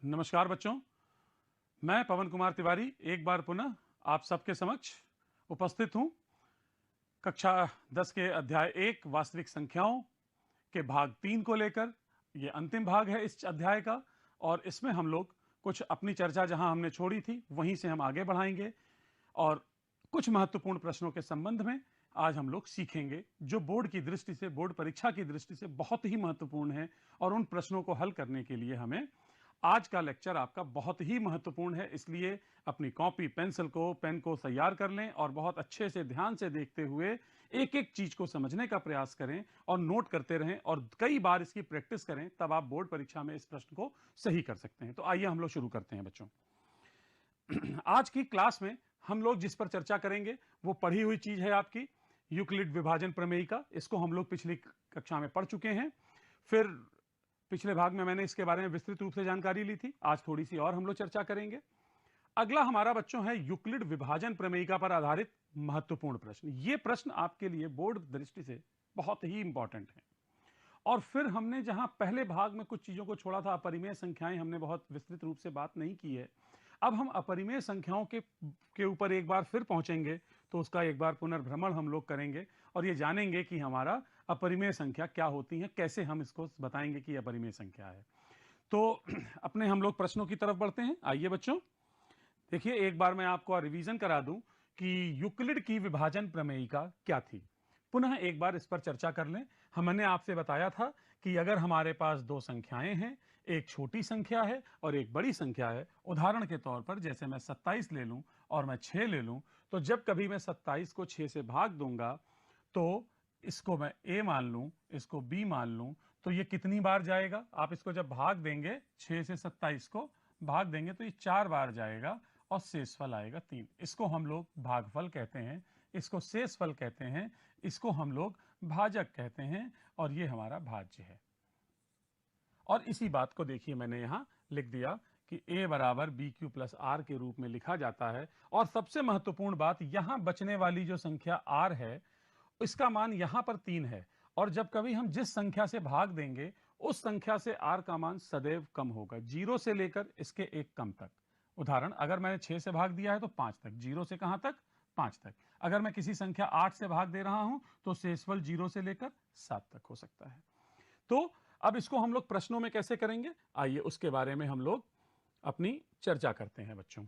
नमस्कार बच्चों, मैं पवन कुमार तिवारी एक बार पुनः आप सबके समक्ष उपस्थित हूं। कक्षा 10 के अध्याय 1 वास्तविक संख्याओं के भाग 3 को लेकर। यह अंतिम भाग है इस अध्याय का और इसमें हम लोग कुछ अपनी चर्चा जहां हमने छोड़ी थी वहीं से हम आगे बढ़ाएंगे और कुछ महत्वपूर्ण प्रश्नों के संबंध में आज हम लोग सीखेंगे जो बोर्ड की दृष्टि से, बोर्ड परीक्षा की दृष्टि से बहुत ही महत्वपूर्ण है। और उन प्रश्नों को हल करने के लिए हमें आज का लेक्चर आपका बहुत ही महत्वपूर्ण है, इसलिए अपनी कॉपी पेंसिल को, पेन को तैयार कर लें और बहुत अच्छे से ध्यान से देखते हुए एक एक चीज को समझने का प्रयास करें और नोट करते रहें और कई बार इसकी प्रैक्टिस करें, तब आप बोर्ड परीक्षा में इस प्रश्न को सही कर सकते हैं। तो आइए हम लोग शुरू करते हैं बच्चों। आज की क्लास में हम लोग जिस पर चर्चा करेंगे वो पढ़ी हुई चीज है आपकी यूक्लिड विभाजन प्रमेयिका। इसको हम लोग पिछली कक्षा में पढ़ चुके हैं। फिर पिछले भाग में मैंने इसके बारे में विस्तृत रूप से जानकारी ली थी। आज थोड़ी सी और हम लोग चर्चा करेंगे। अगला हमारा बच्चों है यूक्लिड विभाजन प्रमेयिका पर आधारित महत्वपूर्ण प्रश्न। ये प्रश्न आपके लिए बोर्ड दृष्टि से बहुत ही इंपॉर्टेंट है। और फिर हमने जहां पहले भाग में कुछ चीजों को छोड़ा था, अपरिमेय संख्याएं, हमने बहुत विस्तृत रूप से बात नहीं की है। अब हम अपरिमेय संख्याओं के ऊपर एक बार फिर पहुंचेंगे, तो उसका एक बार पुनर्भ्रमण हम लोग करेंगे और ये जानेंगे कि हमारा अपरिमेय संख्या क्या होती है, कैसे हम इसको बताएंगे कि अपरिमेय संख्या है। तो अपने हम लोग प्रश्नों की तरफ बढ़ते हैं। आइए बच्चों, देखिए एक बार मैं आपको रिवीजन करा दूं कि यूक्लिड की विभाजन प्रमेयिका क्या थी। पुनः एक बार इस पर चर्चा कर लें। हमने आपसे बताया था कि अगर हमारे पास दो संख्याएं हैं, एक छोटी संख्या है और एक बड़ी संख्या है, उदाहरण के तौर पर जैसे मैं 27 ले लूं और मैं 6 ले लूं, तो जब कभी मैं 27 को 6 से भाग दूंगा तो इसको मैं a मान लूं, इसको b मान लूं, तो ये कितनी बार जाएगा? आप इसको जब भाग देंगे, 6 से 27 को भाग देंगे तो ये 4 बार जाएगा और शेषफल आएगा 3। इसको हम लोग भागफल कहते हैं, इसको शेषफल कहते हैं, इसको हम लोग भाजक कहते हैं और ये हमारा भाज्य है। और इसी बात को देखिए मैंने यहां लिख दिया कि a बराबर बी क्यू प्लस आर के रूप में लिखा जाता है। और सबसे महत्वपूर्ण बात, यहां बचने वाली जो संख्या r है इसका मान यहां पर 3 है और जब कभी हम जिस संख्या से भाग देंगे उस संख्या से r का मान सदैव कम होगा, 0 से लेकर इसके एक कम तक। उदाहरण, अगर मैंने 6 से भाग दिया है तो 5 तक, 0 से कहां तक? 5 तक। अगर मैं किसी संख्या 8 से भाग दे रहा हूं तो शेषफल 0 से लेकर 7 तक हो सकता है। तो अब इसको हम लोग प्रश्नों में कैसे करेंगे, आइए उसके बारे में हम लोग अपनी चर्चा करते हैं बच्चों।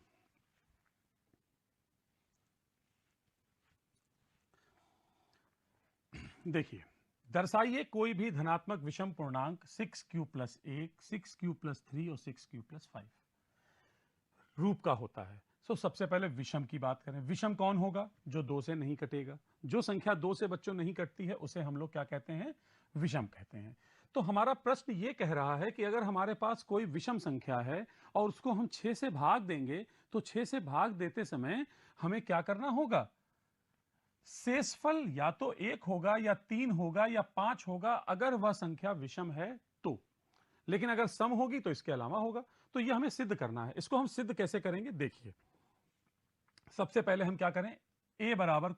देखिए, दर्शाइए कोई भी धनात्मक विषम पूर्णांक 6q प्लस 1, 6q प्लस 3 और 6q प्लस 5 रूप का होता है। सबसे पहले विषम की बात करें। विषम कौन होगा? जो 2 से नहीं कटेगा। जो संख्या 2 से बच्चों नहीं कटती है उसे हम लोग क्या कहते हैं? विषम कहते हैं। तो हमारा प्रश्न ये कह रहा है कि अगर हमारे पास कोई विषम संख्या है और उसको हम 6 से भाग देंगे तो 6 से भाग देते समय हमें क्या करना होगा? शेषफल या तो 1 होगा या 3 होगा या 5 होगा अगर वह संख्या विषम है तो। लेकिन अगर सम होगी तो इसके अलावा होगा। तो यह हमें सिद्ध करना है। इसको हम सिद्ध कैसे करेंगे? देखिए, सबसे पहले हम क्या करें, a बराबर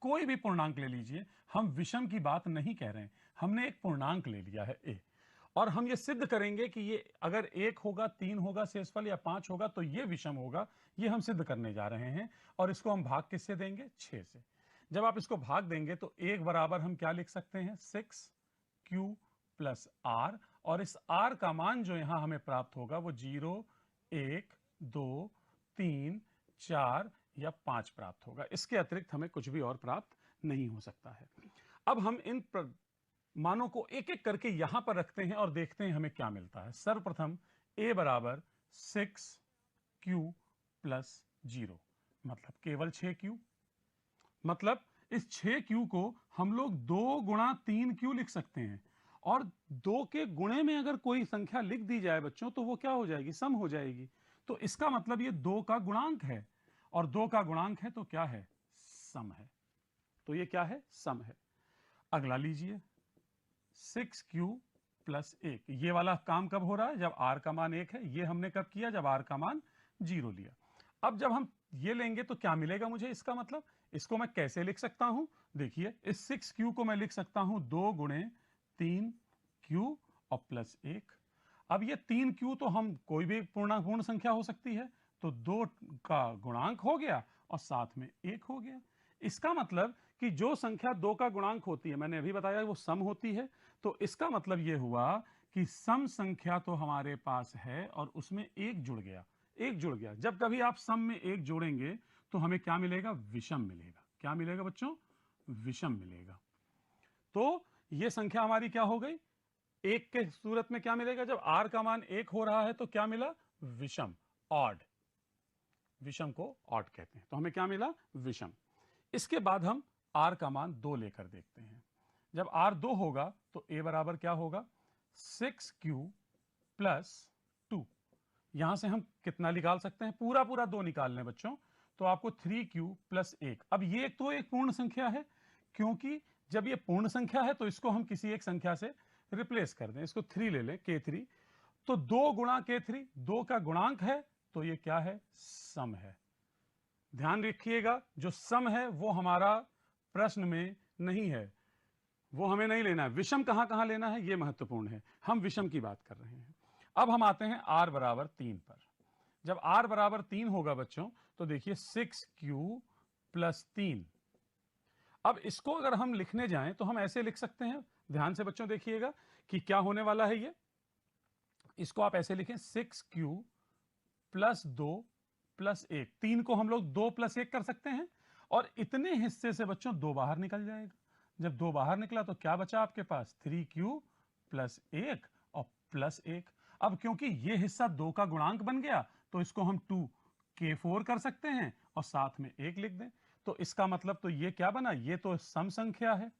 कोई भी पूर्णांक ले लीजिए। हम विषम की बात नहीं कह रहे हैं, हमने एक पूर्णांक ले लिया है a और हम ये सिद्ध करेंगे कि ये अगर 1 होगा, 3 होगा शेषफल या 5 होगा तो ये विषम होगा। ये हम सिद्ध करने जा रहे हैं और इसको हम भाग किससे देंगे? 6 से। जब आप इसको भाग देंगे तो 1 बराबर हम क्या लिख सकते हैं? 6q प्लस आर, और इस r का मान जो यहां हमें प्राप्त होगा वो 0, 1, 2, 3, 4 या 5 प्राप्त होगा। इसके अतिरिक्त हमें कुछ भी और प्राप्त नहीं हो सकता है। अब हम इन मानों को एक एक करके यहां पर रखते हैं और देखते हैं हमें क्या मिलता है। सर्वप्रथम a बराबर 6q प्लस 0 मतलब केवल 6q। मतलब इस 6q को हम लोग 2 गुणा 3q लिख सकते हैं और 2 के गुणे में अगर कोई संख्या लिख दी जाए बच्चों तो वो क्या हो जाएगी? सम हो जाएगी। तो इसका मतलब ये 2 का गुणांक है और 2 का गुणांक है तो क्या है? सम है। तो ये क्या है? सम है। अगला लीजिए 6q प्लस 1। ये वाला काम कब हो रहा है? जब r का मान 1 है। ये हमने कब किया? जब r का मान 0 लिया। अब जब हम ये लेंगे तो क्या मिलेगा मुझे? इसका मतलब इसको मैं कैसे लिख सकता हूं? देखिए, इस 6q को मैं लिख सकता हूं 2 गुणे 3q और प्लस 1। अब ये 3q तो हम कोई भी पूर्ण संख्या हो सकती है, तो 2 का गुणांक हो गया और साथ में 1 हो गया। इसका मतलब कि जो संख्या 2 का गुणांक होती है, मैंने अभी बताया वो सम होती है, तो इसका मतलब ये हुआ कि सम संख्या तो हमारे पास है और उसमें 1 जुड़ गया। 1 जुड़ गया, जब कभी आप सम में 1 जोड़ेंगे तो हमें क्या मिलेगा? विषम मिलेगा। क्या मिलेगा बच्चों? विषम मिलेगा। तो ये संख्या हमारी क्या हो गई? 1 के सूरत में क्या मिलेगा? जब r का मान 1 हो रहा है तो क्या मिला? विषम, ऑड। विषम को ऑड कहते हैं, तो हमें क्या मिला? विषम। इसके बाद हम r का मान 2 लेकर देखते हैं। जब r 2 होगा तो a बराबर क्या होगा? 6q plus 2। यहां से हम कितना निकाल सकते हैं? पूरा पूरा 2 निकाल लें बच्चों, तो आपको 3q प्लस 1। अब ये तो एक पूर्ण संख्या है, क्योंकि जब ये पूर्ण संख्या है तो इसको हम किसी एक संख्या से रिप्लेस कर दें। इसको 3 ले लें, k3। तो 2 गुणा k3, 2 का गुणांक है, तो ये क्या है? सम है। ध्यान रखिएगा, जो सम है वो हमारा प्रश्न में नहीं है, वो हमें नहीं लेना है। विषम कहां कहां लेना है ये महत्वपूर्ण है, हम विषम की बात कर रहे हैं। अब हम आते हैं r बराबर 3 पर। जब r बराबर 3 होगा बच्चों, तो देखिए 6q प्लस 3। अब इसको अगर हम लिखने जाएं तो हम ऐसे लिख सकते हैं, ध्यान से बच्चों देखिएगा कि क्या होने वाला है। ये इसको आप ऐसे लिखें, 6q प्लस 2 प्लस 1। 3 को हम लोग 2 प्लस 1 कर सकते हैं, और इतने हिस्से से बच्चों 2 बाहर निकल जाएगा। जब 2 बाहर निकला तो क्या बचा आपके पास? 3q प्लस 1 और प्लस 1। अब क्योंकि ये हिस्सा 2 का गुणांक बन गया, तो इसको हम 2k4 कर सकते हैं और साथ में 1 लिख दें। तो इसका मतलब तो ये क्या बना? ये तो सम संख्या है,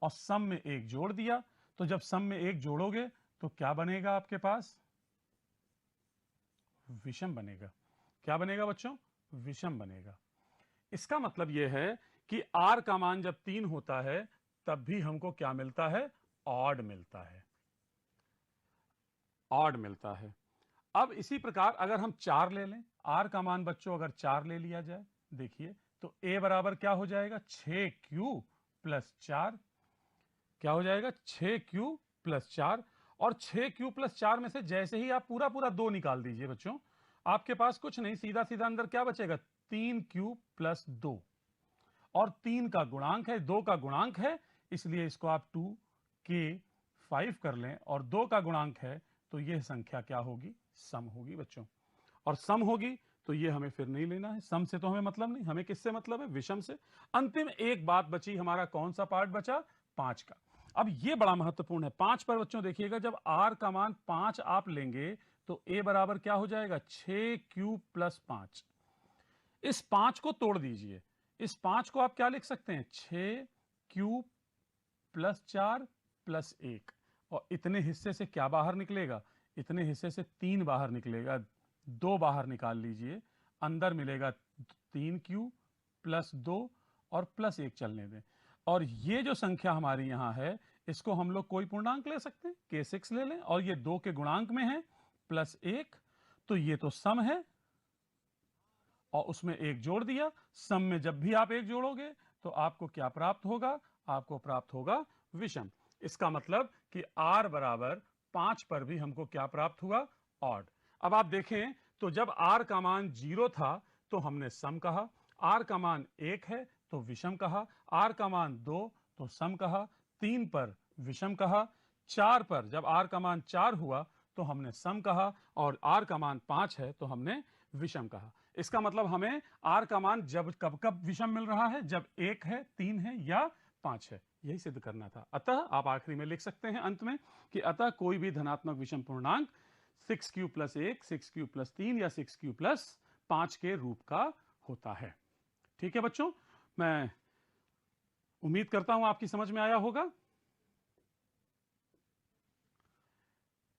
और सम में 1 जोड़ दिया। तो जब सम में 1 जोड़ोगे तो क्या बनेगा आपके पास? विषम बनेगा। क्या बनेगा बच्चों? विषम बनेगा। इसका मतलब यह है कि r का मान जब 3 होता है तब भी हमको क्या मिलता है? ऑड मिलता है। ऑड मिलता है। अब इसी प्रकार अगर हम 4 ले लें, r का मान बच्चों अगर 4 ले लिया जाए, देखिए तो a बराबर क्या हो जाएगा? 6q plus 4। क्या हो जाएगा? 6q plus 4। और 6q प्लस 4 में से जैसे ही आप पूरा पूरा 2 निकाल दीजिए बच्चों, आपके पास कुछ नहीं, सीधा सीधा अंदर क्या बचेगा? 3q plus 2। और 3 का गुणांक है, 2 का गुणांक है, इसलिए इसको आप 2k5 कर लें, और 2 का गुणांक है तो यह संख्या क्या होगी? सम होगी बच्चों। और सम होगी तो ये हमें फिर नहीं लेना है, सम से तो हमें मतलब नहीं, हमें किससे मतलब है? विषम से। अंतिम एक बात बची, हमारा कौन सा पार्ट बचा? 5 का। अब ये बड़ा महत्वपूर्ण है। 5 पर बच्चों देखिएगा, जब r का मान 5 आप लेंगे तो a बराबर क्या हो जाएगा? 6q plus 5। इस 5 को तोड़ दीजिए। इस 5 को आप क्या लिख सकते हैं? 6q plus 4 plus 1। और इतने हिस्से से क्या बाहर निकलेगा? इतने हिस्से से 3 बाहर निकलेगा। 2 बाहर निकाल लीजिए, अंदर मिलेगा 3q प्लस 2 और प्लस 1 चलने दें। और ये जो संख्या हमारी यहां है, इसको हम लोग कोई पूर्णांक ले सकते हैं, k6 ले लें, और ये 2 के गुणांक में है प्लस 1, तो ये तो सम है, और उसमें 1 जोड़ दिया। सम में जब भी आप 1 जोड़ोगे तो आपको क्या प्राप्त होगा? आपको प्राप्त होगा विषम। इसका मतलब कि r बराबर 5 पर भी हमको क्या प्राप्त हुआ? ऑड। अब आप देखें तो जब r का मान 0 था तो हमने सम कहा, r का मान 1 है तो विषम कहा, r का मान 2 तो सम कहा, 3 पर विषम कहा, 4 पर जब r का मान 4 हुआ तो हमने सम कहा, और r का मान 5 है तो हमने विषम कहा। इसका मतलब हमें r का मान जब कब कब विषम मिल रहा है? जब 1 है, 3 है या 5 है, यही सिद्ध करना था। अतः आप आखिरी में लिख सकते हैं अंत में कि अतः कोई भी धनात्मक विषम पूर्णांक 6q प्लस 1, 6q प्लस 3 या 6q प्लस 5 के रूप का होता है। ठीक है बच्चों, मैं उम्मीद करता हूं आपकी समझ में आया होगा।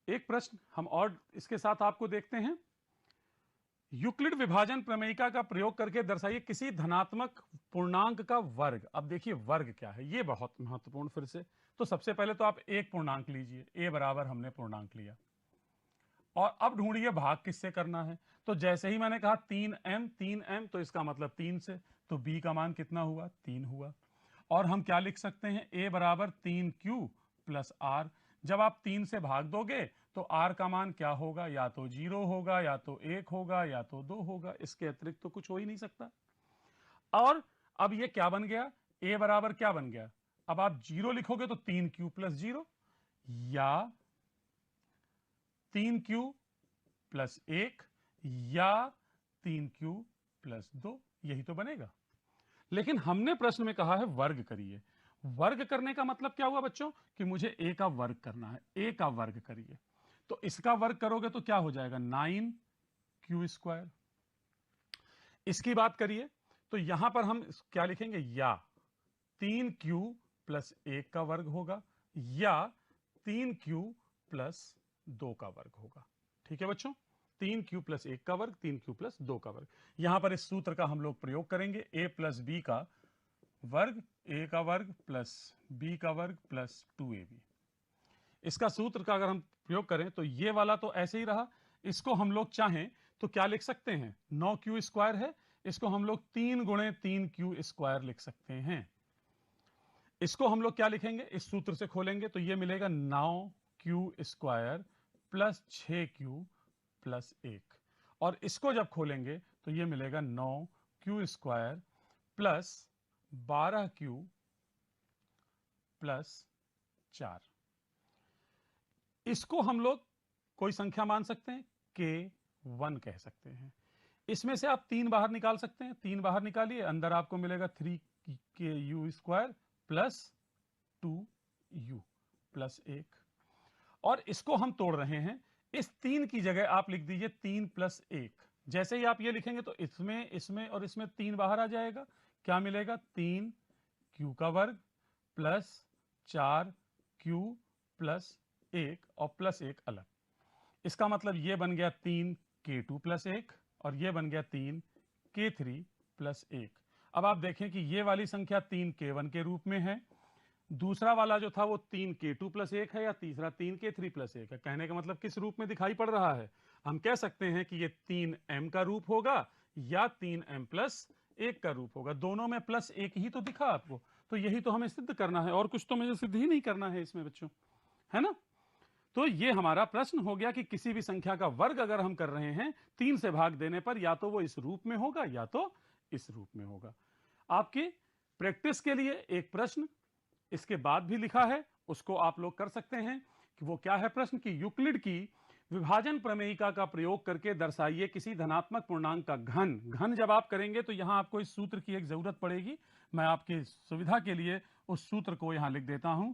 एक प्रश्न हम और इसके साथ आपको देखते हैं। यूक्लिड विभाजन प्रमेयिका का प्रयोग करके दर्शाइए किसी धनात्मक पूर्णांक का वर्ग। अब देखिए वर्ग क्या है, ये बहुत महत्वपूर्ण। फिर से तो सबसे पहले तो आप एक पूर्णांक लीजिए, a बराबर हमने पूर्णांक लिया, और अब ढूंढिए भाग किससे करना है। तो जैसे ही मैंने कहा 3m तो इसका मतलब 3 से, तो b का मान कितना हुआ? 3 हुआ। और हम क्या लिख सकते हैं? a बराबर 3q प्लस r। जब आप 3 से भाग दोगे तो r का मान क्या होगा, या तो 0 होगा, या तो 1 होगा, या तो 2 होगा, इसके अतिरिक्त तो कुछ हो ही नहीं सकता। और अब ये क्या बन गया, a बराबर क्या बन गया, अब आप 0 लिखोगे तो 3q प्लस 0, या 3q प्लस 1, या 3q प्लस 2, यही तो बनेगा। लेकिन हमने प्रश्न में कहा है वर्ग करिए। वर्ग करने का मतलब क्या हुआ बच्चों, कि मुझे a का वर्ग करना है, a का वर्ग करिए। तो इसका वर्ग करोगे तो क्या हो जाएगा, 9q²। इसकी बात करिए तो यहां पर हम क्या लिखेंगे, या 3q प्लस 1 का वर्ग होगा, या 3q प्लस 2 का वर्ग होगा। ठीक है बच्चों, 3q प्लस 1 का वर्ग, 3q प्लस 2 का वर्ग। यहां पर इस सूत्र का हम लोग प्रयोग करेंगे, a प्लस बी का वर्ग, a का वर्ग प्लस b का वर्ग प्लस 2ab। इसका सूत्र का अगर हम प्रयोग करें तो ये वाला तो ऐसे ही रहा, इसको हम लोग चाहें तो क्या लिख सकते हैं, 9q² है, इसको हम लोग 3 गुणे 3q² लिख सकते हैं। इसको हम लोग क्या लिखेंगे, इस सूत्र से खोलेंगे तो ये मिलेगा 9q² प्लस 6q प्लस 1, और इसको जब खोलेंगे तो ये मिलेगा 9q² प्लस 12q प्लस 4। इसको हम लोग कोई संख्या मान सकते हैं, k1 कह सकते हैं। इसमें से आप 3 बाहर निकाल सकते हैं, 3 बाहर निकालिए, अंदर आपको मिलेगा 3ku² प्लस 2u प्लस 1, और इसको हम तोड़ रहे हैं, इस 3 की जगह आप लिख दीजिए 3 प्लस 1। जैसे ही आप ये लिखेंगे तो इसमें इसमें और इसमें 3 बाहर आ जाएगा, क्या मिलेगा, 3q का वर्ग प्लस 4q प्लस 1 और प्लस 1 अलग। इसका मतलब ये बन गया 3k2 प्लस 1, और ये बन गया 3k3 प्लस 1। अब आप देखें कि ये वाली संख्या 3k1 के रूप में है, दूसरा वाला जो था वो 3k2 प्लस 1 है, या तीसरा 3k3 प्लस 1 है। कहने का मतलब किस रूप में दिखाई पड़ रहा है, हम कह सकते हैं कि ये 3m का रूप होगा या 3m प्लस 1 का रूप होगा। दोनों में प्लस 1 ही तो दिखा आपको, तो यही तो हमें सिद्ध करना है, और कुछ तो मुझे सिद्ध ही नहीं करना है इसमें बच्चों, है ना। तो ये हमारा प्रश्न हो गया कि किसी भी संख्या का वर्ग अगर हम कर रहे हैं 3 से भाग देने पर, या तो वो इस रूप में होगा या तो इस रूप में होगा। आपकी प्रैक्टिस के लिए एक प्रश्न इसके बाद भी लिखा है, उसको आप लोग कर सकते हैं। कि वो क्या है प्रश्न, कि यूक्लिड की विभाजन प्रमेयिका का प्रयोग करके दर्शाइए किसी धनात्मक पूर्णांक का घन। घन जब आप करेंगे तो यहां आपको इस सूत्र की एक जरूरत पड़ेगी, मैं आपकी सुविधा के लिए उस सूत्र को यहां लिख देता हूं,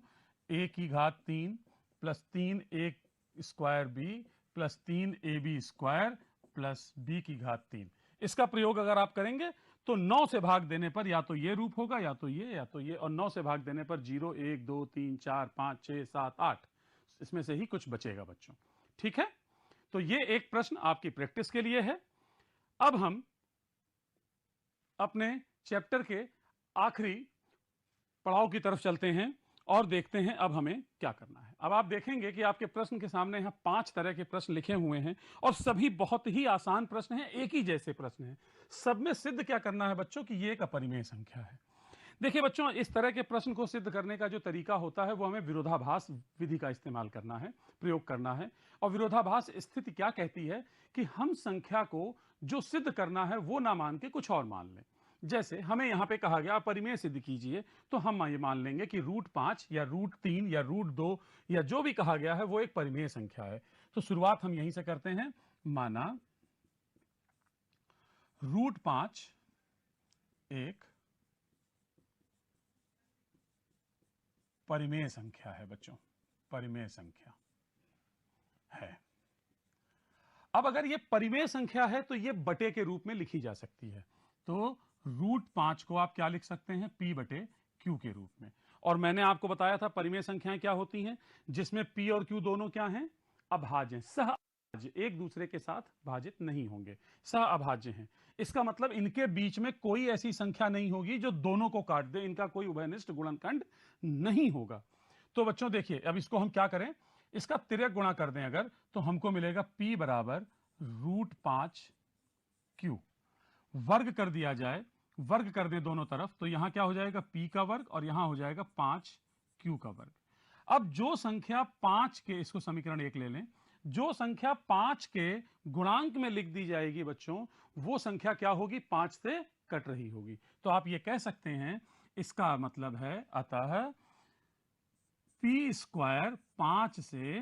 a³ plus 3a² plus 3ab² plus b³। इसका प्रयोग अगर आप करेंगे तो 9 से भाग देने पर या तो ये रूप होगा, या तो ये, या तो ये, और 9 से भाग देने पर 0 1 2 3 4 5 6 7 8, इसमें से ही कुछ बचेगा बच्चों। ठीक है, तो ये एक प्रश्न आपकी प्रैक्टिस के लिए है। अब हम अपने चैप्टर के आखिरी पड़ाव की तरफ चलते हैं और देखते हैं अब हमें क्या करना है। अब आप देखेंगे कि आपके प्रश्न के सामने यहां 5 तरह के प्रश्न लिखे हुए हैं, और सभी बहुत ही आसान प्रश्न हैं, एक ही जैसे प्रश्न हैं। सब में सिद्ध क्या करना है बच्चों, कि ये एक अपरिमेय संख्या है। देखिए बच्चों, इस तरह के प्रश्न को सिद्ध करने का जो तरीका होता है वो हमें विरोधाभास विधि का इस्तेमाल करना है, प्रयोग करना है। और विरोधाभास स्थिति क्या कहती है, कि हम संख्या को जो सिद्ध करना है वो ना मान के कुछ और मान लें। जैसे हमें यहां पे कहा गया परिमेय सिद्ध कीजिए, तो हम ये मान लेंगे कि √5 या √3 या √2 या जो भी कहा गया है वो एक परिमेय संख्या है। तो शुरुआत हम यहीं से करते हैं, माना √5 एक परिमेय संख्या है बच्चों, परिमेय संख्या है। अब अगर ये परिमेय संख्या है तो ये बटे के रूप में लिखी जा सकती है। तो √5 को आप क्या लिख सकते हैं, p/q के रूप में। और मैंने आपको बताया था परिमेय संख्याएं क्या होती हैं, जिसमें p और q दोनों क्या हैं, अभाज्य, सह अभाज्य, एक दूसरे के साथ भाजित नहीं होंगे, सह अभाज्य हैं। इसका मतलब इनके बीच में कोई ऐसी संख्या नहीं होगी जो दोनों को काट दे, इनका कोई उभयनिष्ठ गुणनखंड नहीं होगा। तो बच्चों देखिए, अब इसको हम क्या करें, इसका तिर्यक गुणा कर दें अगर, तो हमको मिलेगा p बराबर √5q। वर्ग कर दिया जाए, वर्ग कर दे दोनों तरफ, तो यहां क्या हो जाएगा, p का वर्ग, और यहां हो जाएगा 5q का वर्ग। अब जो संख्या 5 के, इसको समीकरण 1 ले लें, जो संख्या 5 के गुणांक में लिख दी जाएगी बच्चों, वो संख्या क्या होगी? 5 से कट रही होगी। तो आप ये कह सकते हैं, इसका मतलब है अतः p² 5 से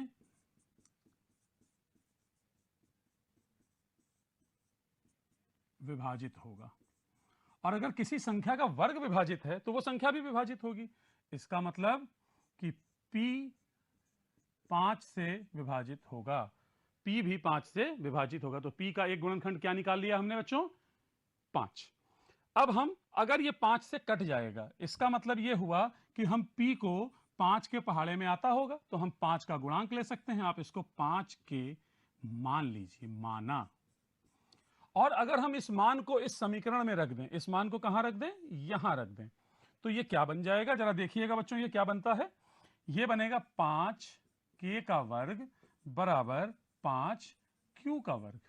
विभाजित होगा। और अगर किसी संख्या का वर्ग विभाजित है तो वो संख्या भी विभाजित होगी। इसका मतलब कि p 5 से विभाजित होगा, p भी 5 से विभाजित होगा। तो p का एक गुणनखंड क्या निकाल लिया हमने बच्चों? 5। अब हम, अगर ये 5 से कट जाएगा, इसका मतलब ये हुआ कि हम p को 5 के पहाड़े में आता होगा तो हम 5 का गुणांक ले सकते हैं। आप इसको 5 के मान लीजिए, माना। और अगर हम इस मान को इस समीकरण में रख दें, इस मान को कहां रख दें? यहां रख दें, तो ये क्या बन जाएगा? जरा देखिएगा बच्चों, ये क्या बनता है? ये बनेगा 5k का वर्ग बराबर 5q का वर्ग।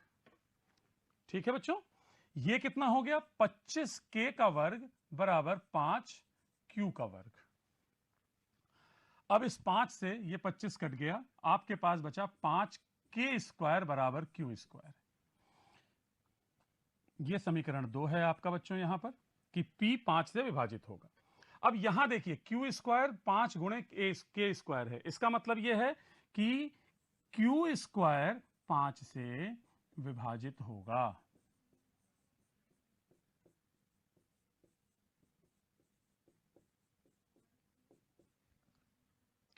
ठीक है बच्चों, ये कितना हो गया? 25k का वर्ग बराबर 5q का वर्ग। अब इस 5 से ये 25 कट गया, आपके पास बचा 5k² बराबर q²। ये समीकरण 2 है आपका बच्चों, यहां पर कि p 5 से विभाजित होगा। अब यहां देखिए, q² 5 गुणे k² है। इसका मतलब यह है कि q² 5 से विभाजित होगा।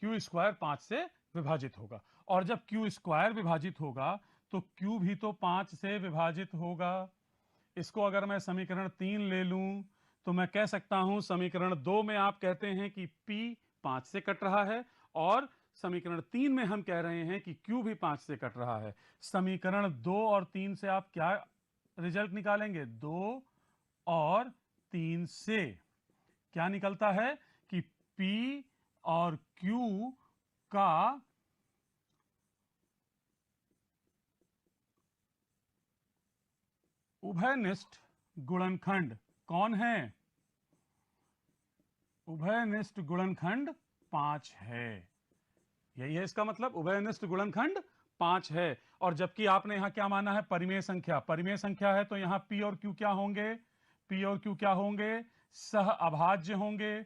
q² 5 से विभाजित होगा। और जब q² विभाजित होगा तो q भी तो 5 से विभाजित होगा। इसको अगर मैं समीकरण 3 ले लूं तो मैं कह सकता हूं, समीकरण 2 में आप कहते हैं कि p 5 से कट रहा है, और समीकरण 3 में हम कह रहे हैं कि q भी 5 से कट रहा है। समीकरण 2 और 3 से आप क्या रिजल्ट निकालेंगे? 2 और 3 से क्या निकलता है कि p और q का उभयनिष्ठ गुणनखंड कौन है? उभयनिष्ठ गुणनखंड 5 है। यही है इसका मतलब, उभयनिष्ठ गुणनखंड 5 है। और जबकि आपने यहां क्या माना है? परिमेय संख्या। परिमेय संख्या है तो यहां p और q क्या होंगे? p और q क्या होंगे? सह अभाज्य होंगे।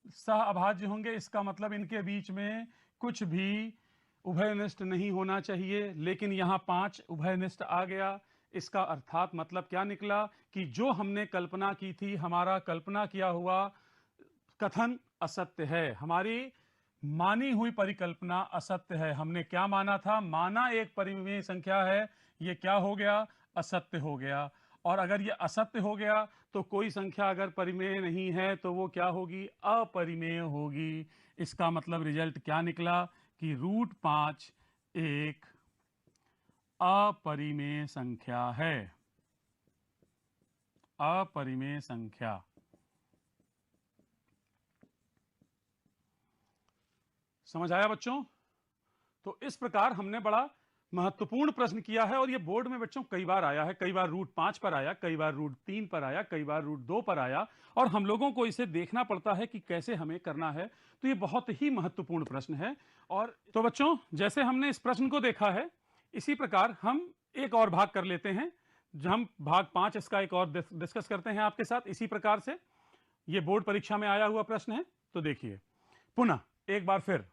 सह अभाज्य होंगे, इसका मतलब इनके बीच में कुछ भी उभयनिष्ठ नहीं होना चाहिए, लेकिन यहां 5 उभयनिष्ठ आ गया। इसका अर्थात मतलब क्या निकला कि जो हमने कल्पना की थी, हमारा कल्पना किया हुआ कथन असत्य है, हमारी मानी हुई परिकल्पना असत्य है। हमने क्या माना था? माना एक परिमेय संख्या है, ये क्या हो गया? असत्य हो गया। और अगर ये असत्य हो गया तो कोई संख्या अगर परिमेय नहीं है तो वो क्या होगी? अपरिमेय होगी। इसका मतलब रिजल्ट क्या निकला कि √5 एक अपरिमेय संख्या है। अपरिमेय संख्या। समझ आया बच्चों? तो इस प्रकार हमने बड़ा महत्वपूर्ण प्रश्न किया है, और ये बोर्ड में बच्चों कई बार आया है। कई बार √5 पर आया, कई बार √3 पर आया, कई बार √2 पर आया, और हम लोगों को इसे देखना पड़ता है कि कैसे हमें करना है। तो ये बहुत ही महत्वपूर्ण प्रश्न है। और तो बच्चों, जैसे हमने इस प्रश्न को देखा है, इसी प्रकार हम एक और भाग कर लेते हैं। हम भाग 5 इसका एक और डिस्कस करते हैं आपके साथ इसी प्रकार से। ये बोर्ड परीक्षा में आया हुआ प्रश्न है। तो देखिए पुनः एक बार फिर,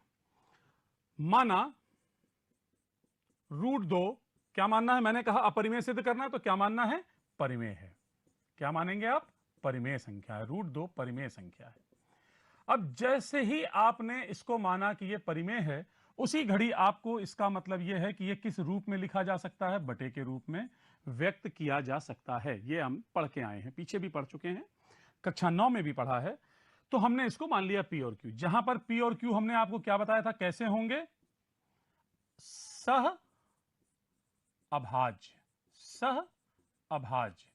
माना √2, क्या मानना है? मैंने कहा अपरिमेय सिद्ध करना है, तो क्या मानना है? परिमेय है। क्या मानेंगे आप? परिमेय संख्या है। √2 परिमेय संख्या है। अब जैसे ही आपने इसको माना कि यह परिमेय है, उसी घड़ी आपको इसका मतलब यह है कि यह किस रूप में लिखा जा सकता है? बटे के रूप में व्यक्त किया जा सकता है। यह हम पढ़ के आए हैं, पीछे भी पढ़ चुके हैं, कक्षा 9 में भी पढ़ा है। तो हमने इसको मान लिया p और q। जहां पर p और q हमने आपको क्या बताया था कैसे होंगे? सह अभाज्य। सह अभाज्य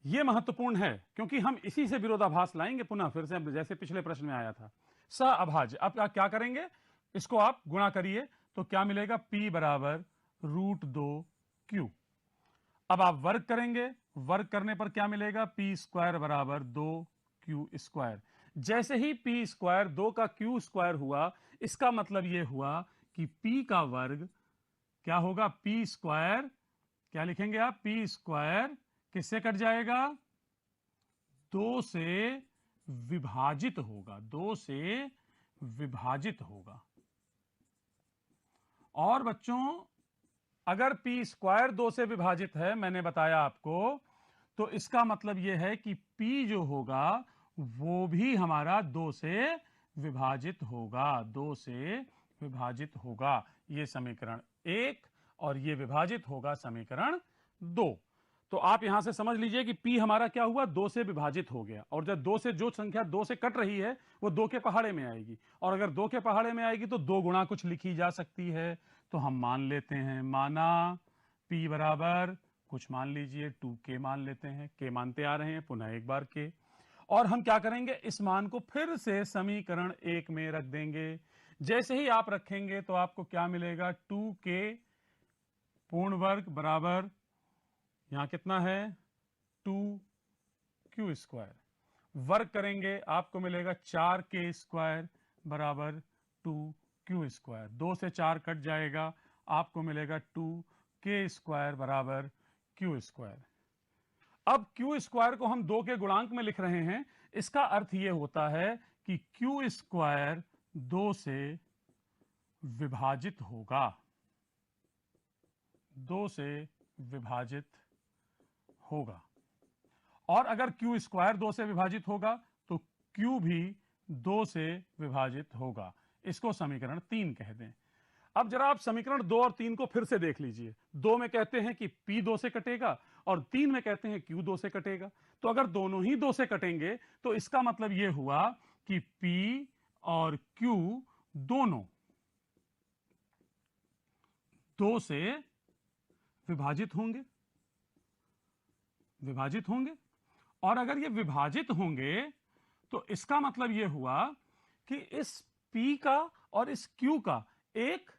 ये महत्वपूर्ण है, क्योंकि हम इसी से विरोधाभास लाएंगे पुनः फिर से, जैसे पिछले प्रश्न में आया था। सह अभाज्य। अब आप क्या करेंगे? इसको आप गुणा करिए तो क्या मिलेगा? p बराबर √2q। अब आप वर्ग करेंगे, वर्ग करने पर क्या मिलेगा? p² बराबर 2q²। जैसे ही p² 2 का q² हुआ, इसका मतलब यह हुआ कि p का वर्ग क्या होगा, पी स्क्वायर, क्या लिखेंगे आप, पी स्क्वायर किससे कट जाएगा, 2 से विभाजित होगा, 2 से विभाजित होगा। और बच्चों अगर पी स्क्वायर 2 से विभाजित है, मैंने बताया आपको, तो इसका मतलब यह है कि पी जो होगा वो भी हमारा 2 से विभाजित होगा, 2 से विभाजित होगा। ये समीकरण 1 और ये विभाजित होगा समीकरण 2। तो आप यहां से समझ लीजिए कि P हमारा क्या हुआ, 2 से विभाजित हो गया। और जब 2 से जो संख्या 2 से कट रही है वो 2 के पहाड़े में आएगी, और अगर 2 के पहाड़े में आएगी तो 2 गुणा कुछ लिखी जा सकती है। तो हम मान लेते हैं, माना P बराबर कुछ मान लीजिए 2k मान लेते हैं, k मानते आ रहे हैं, पुनः एक बार k। और हम क्या करेंगे, इस मान को फिर से समीकरण 1 में रख देंगे। जैसे ही आप रखेंगे तो आपको क्या मिलेगा, 2k पूर्ण वर्ग बराबर यहां कितना है, 2q स्क्वायर, वर्ग करेंगे आपको मिलेगा 4k स्क्वायर बराबर 2q स्क्वायर। 2 से 4 कट जाएगा, आपको मिलेगा 2k स्क्वायर बराबर q स्क्वायर। अब q स्क्वायर को हम 2 के गुणांक में लिख रहे हैं, इसका अर्थ यह होता है कि q स्क्वायर 2 से विभाजित होगा, 2 से विभाजित होगा। और अगर q स्क्वायर 2 से विभाजित होगा तो q भी 2 से विभाजित होगा। इसको समीकरण 3 कह दें। अब जरा आप समीकरण 2 और 3 को फिर से देख लीजिए। 2 में कहते हैं कि P 2 से कटेगा और 3 में कहते हैं Q 2 से कटेगा। तो अगर दोनों ही 2 से कटेंगे तो इसका मतलब यह हुआ कि P और Q दोनों 2 से विभाजित होंगे, विभाजित होंगे। और अगर ये विभाजित होंगे तो इसका मतलब यह हुआ कि इस P का और इस Q का एक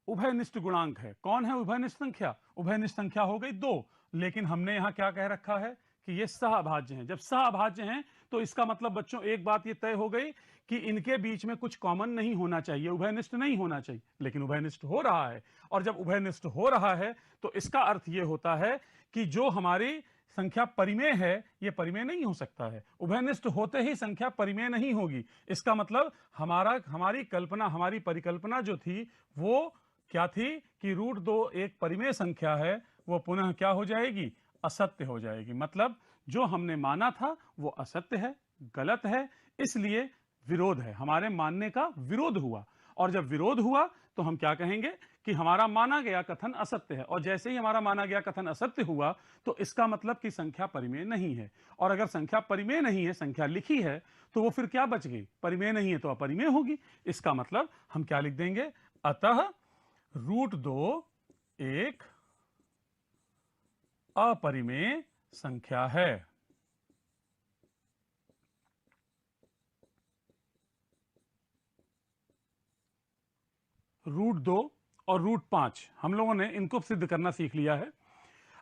उभयनिष्ठ गुणांक है। कौन है उभयनिष्ठ संख्या, उभयनिष्ठ संख्या हो गई 2, लेकिन हमने यहां क्या कह रखा है कि ये सहअभाज्य हैं। जब सहअभाज्य हैं तो इसका मतलब बच्चों एक बात ये तय हो गई कि इनके बीच में कुछ कॉमन नहीं होना चाहिए, उभयनिष्ठ नहीं होना चाहिए, लेकिन उभयनिष्ठ हो रहा है। और जब उभयनिष्ठ हो रहा है तो इसका अर्थ यह होता है कि जो हमारी संख्या परिमेय है ये परिमेय नहीं हो सकता है। उभयनिष्ठ होते ही संख्या परिमेय नहीं होगी। इसका मतलब हमारी कल्पना, हमारी परिकल्पना जो थी वो क्या थी कि √2 एक परिमेय संख्या है, वो पुनः क्या हो जाएगी, असत्य हो जाएगी। मतलब जो हमने माना था वो असत्य है, गलत है, इसलिए विरोध है, हमारे मानने का विरोध हुआ। और जब विरोध हुआ तो हम क्या कहेंगे कि हमारा माना गया कथन असत्य है। और जैसे ही हमारा माना गया कथन असत्य हुआ तो इसका मतलब कि संख्या परिमेय नहीं है। और अगर संख्या परिमेय नहीं है, संख्या लिखी है, तो वो फिर क्या बच गई, परिमेय नहीं है तो अपरिमेय होगी। इसका मतलब हम क्या लिख देंगे, अतः √2 एक अपरिमेय संख्या है। √2 और √5 हम लोगों ने इनको सिद्ध करना सीख लिया है।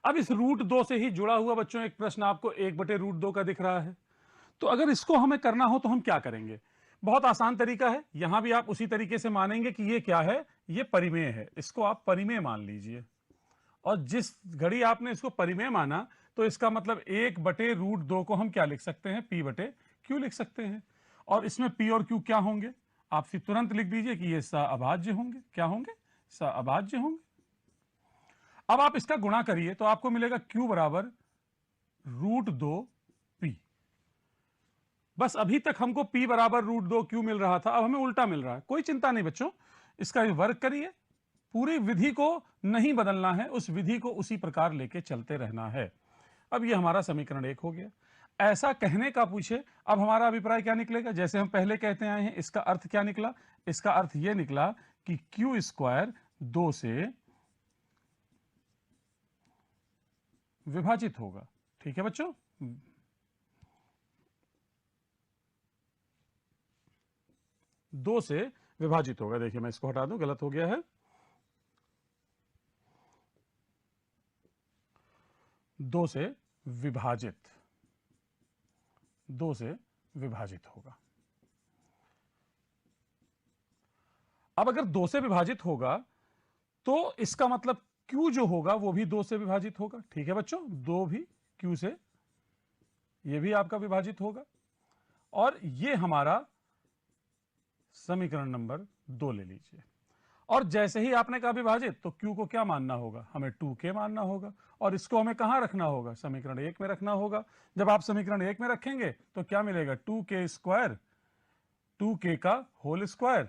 अब इस √2 से ही जुड़ा हुआ बच्चों एक प्रश्न आपको 1/√2 का दिख रहा है। तो अगर इसको हमें करना हो तो हम क्या करेंगे, बहुत आसान तरीका है। यहां भी आप उसी तरीके से मानेंगे कि ये क्या है, ये परिमेय है, इसको आप परिमेय मान लीजिए। और जिस घड़ी आपने इसको परिमेय माना तो इसका मतलब 1/√2 को हम क्या लिख सकते हैं, P/Q लिख सकते हैं। और इसमें P और Q क्या होंगे, आप तुरंत लिख दीजिए कि ये सहअभाज्य होंगे। क्या होंगे, सहअभाज्य होंगे। अब आप इसका गुणा करिए तो आपको मिलेगा Q बराबर √2P। बस अभी तक हमको P बराबर √2Q मिल रहा था, अब हमें उल्टा मिल रहा है। कोई चिंता नहीं बच्चों, इसका वर्ग करिए, पूरी विधि को नहीं बदलना है, उस विधि को उसी प्रकार लेके चलते रहना है। अब ये हमारा समीकरण 1 हो गया। ऐसा कहने का पूछे, अब हमारा अभिप्राय क्या निकलेगा, जैसे हम पहले कहते आए हैं, इसका अर्थ क्या निकला, इसका अर्थ यह निकला कि Q स्क्वायर 2 से विभाजित होगा। ठीक है बच्चों, 2 से विभाजित होगा। देखिए मैं इसको हटा दूं, गलत हो गया है। 2 से विभाजित, 2 से विभाजित होगा। अब अगर 2 से विभाजित होगा तो इसका मतलब Q जो होगा वो भी 2 से विभाजित होगा। ठीक है बच्चों, 2 भी Q से, ये भी आपका विभाजित होगा। और ये हमारा समीकरण नंबर 2 ले लीजिए। और जैसे ही आपने कहा विभाजित, तो Q को क्या मानना होगा, हमें 2K मानना होगा। और इसको हमें कहां रखना होगा, समीकरण 1 में रखना होगा। जब आप समीकरण 1 में रखेंगे तो क्या मिलेगा, 2K स्क्वायर, 2K का होल स्क्वायर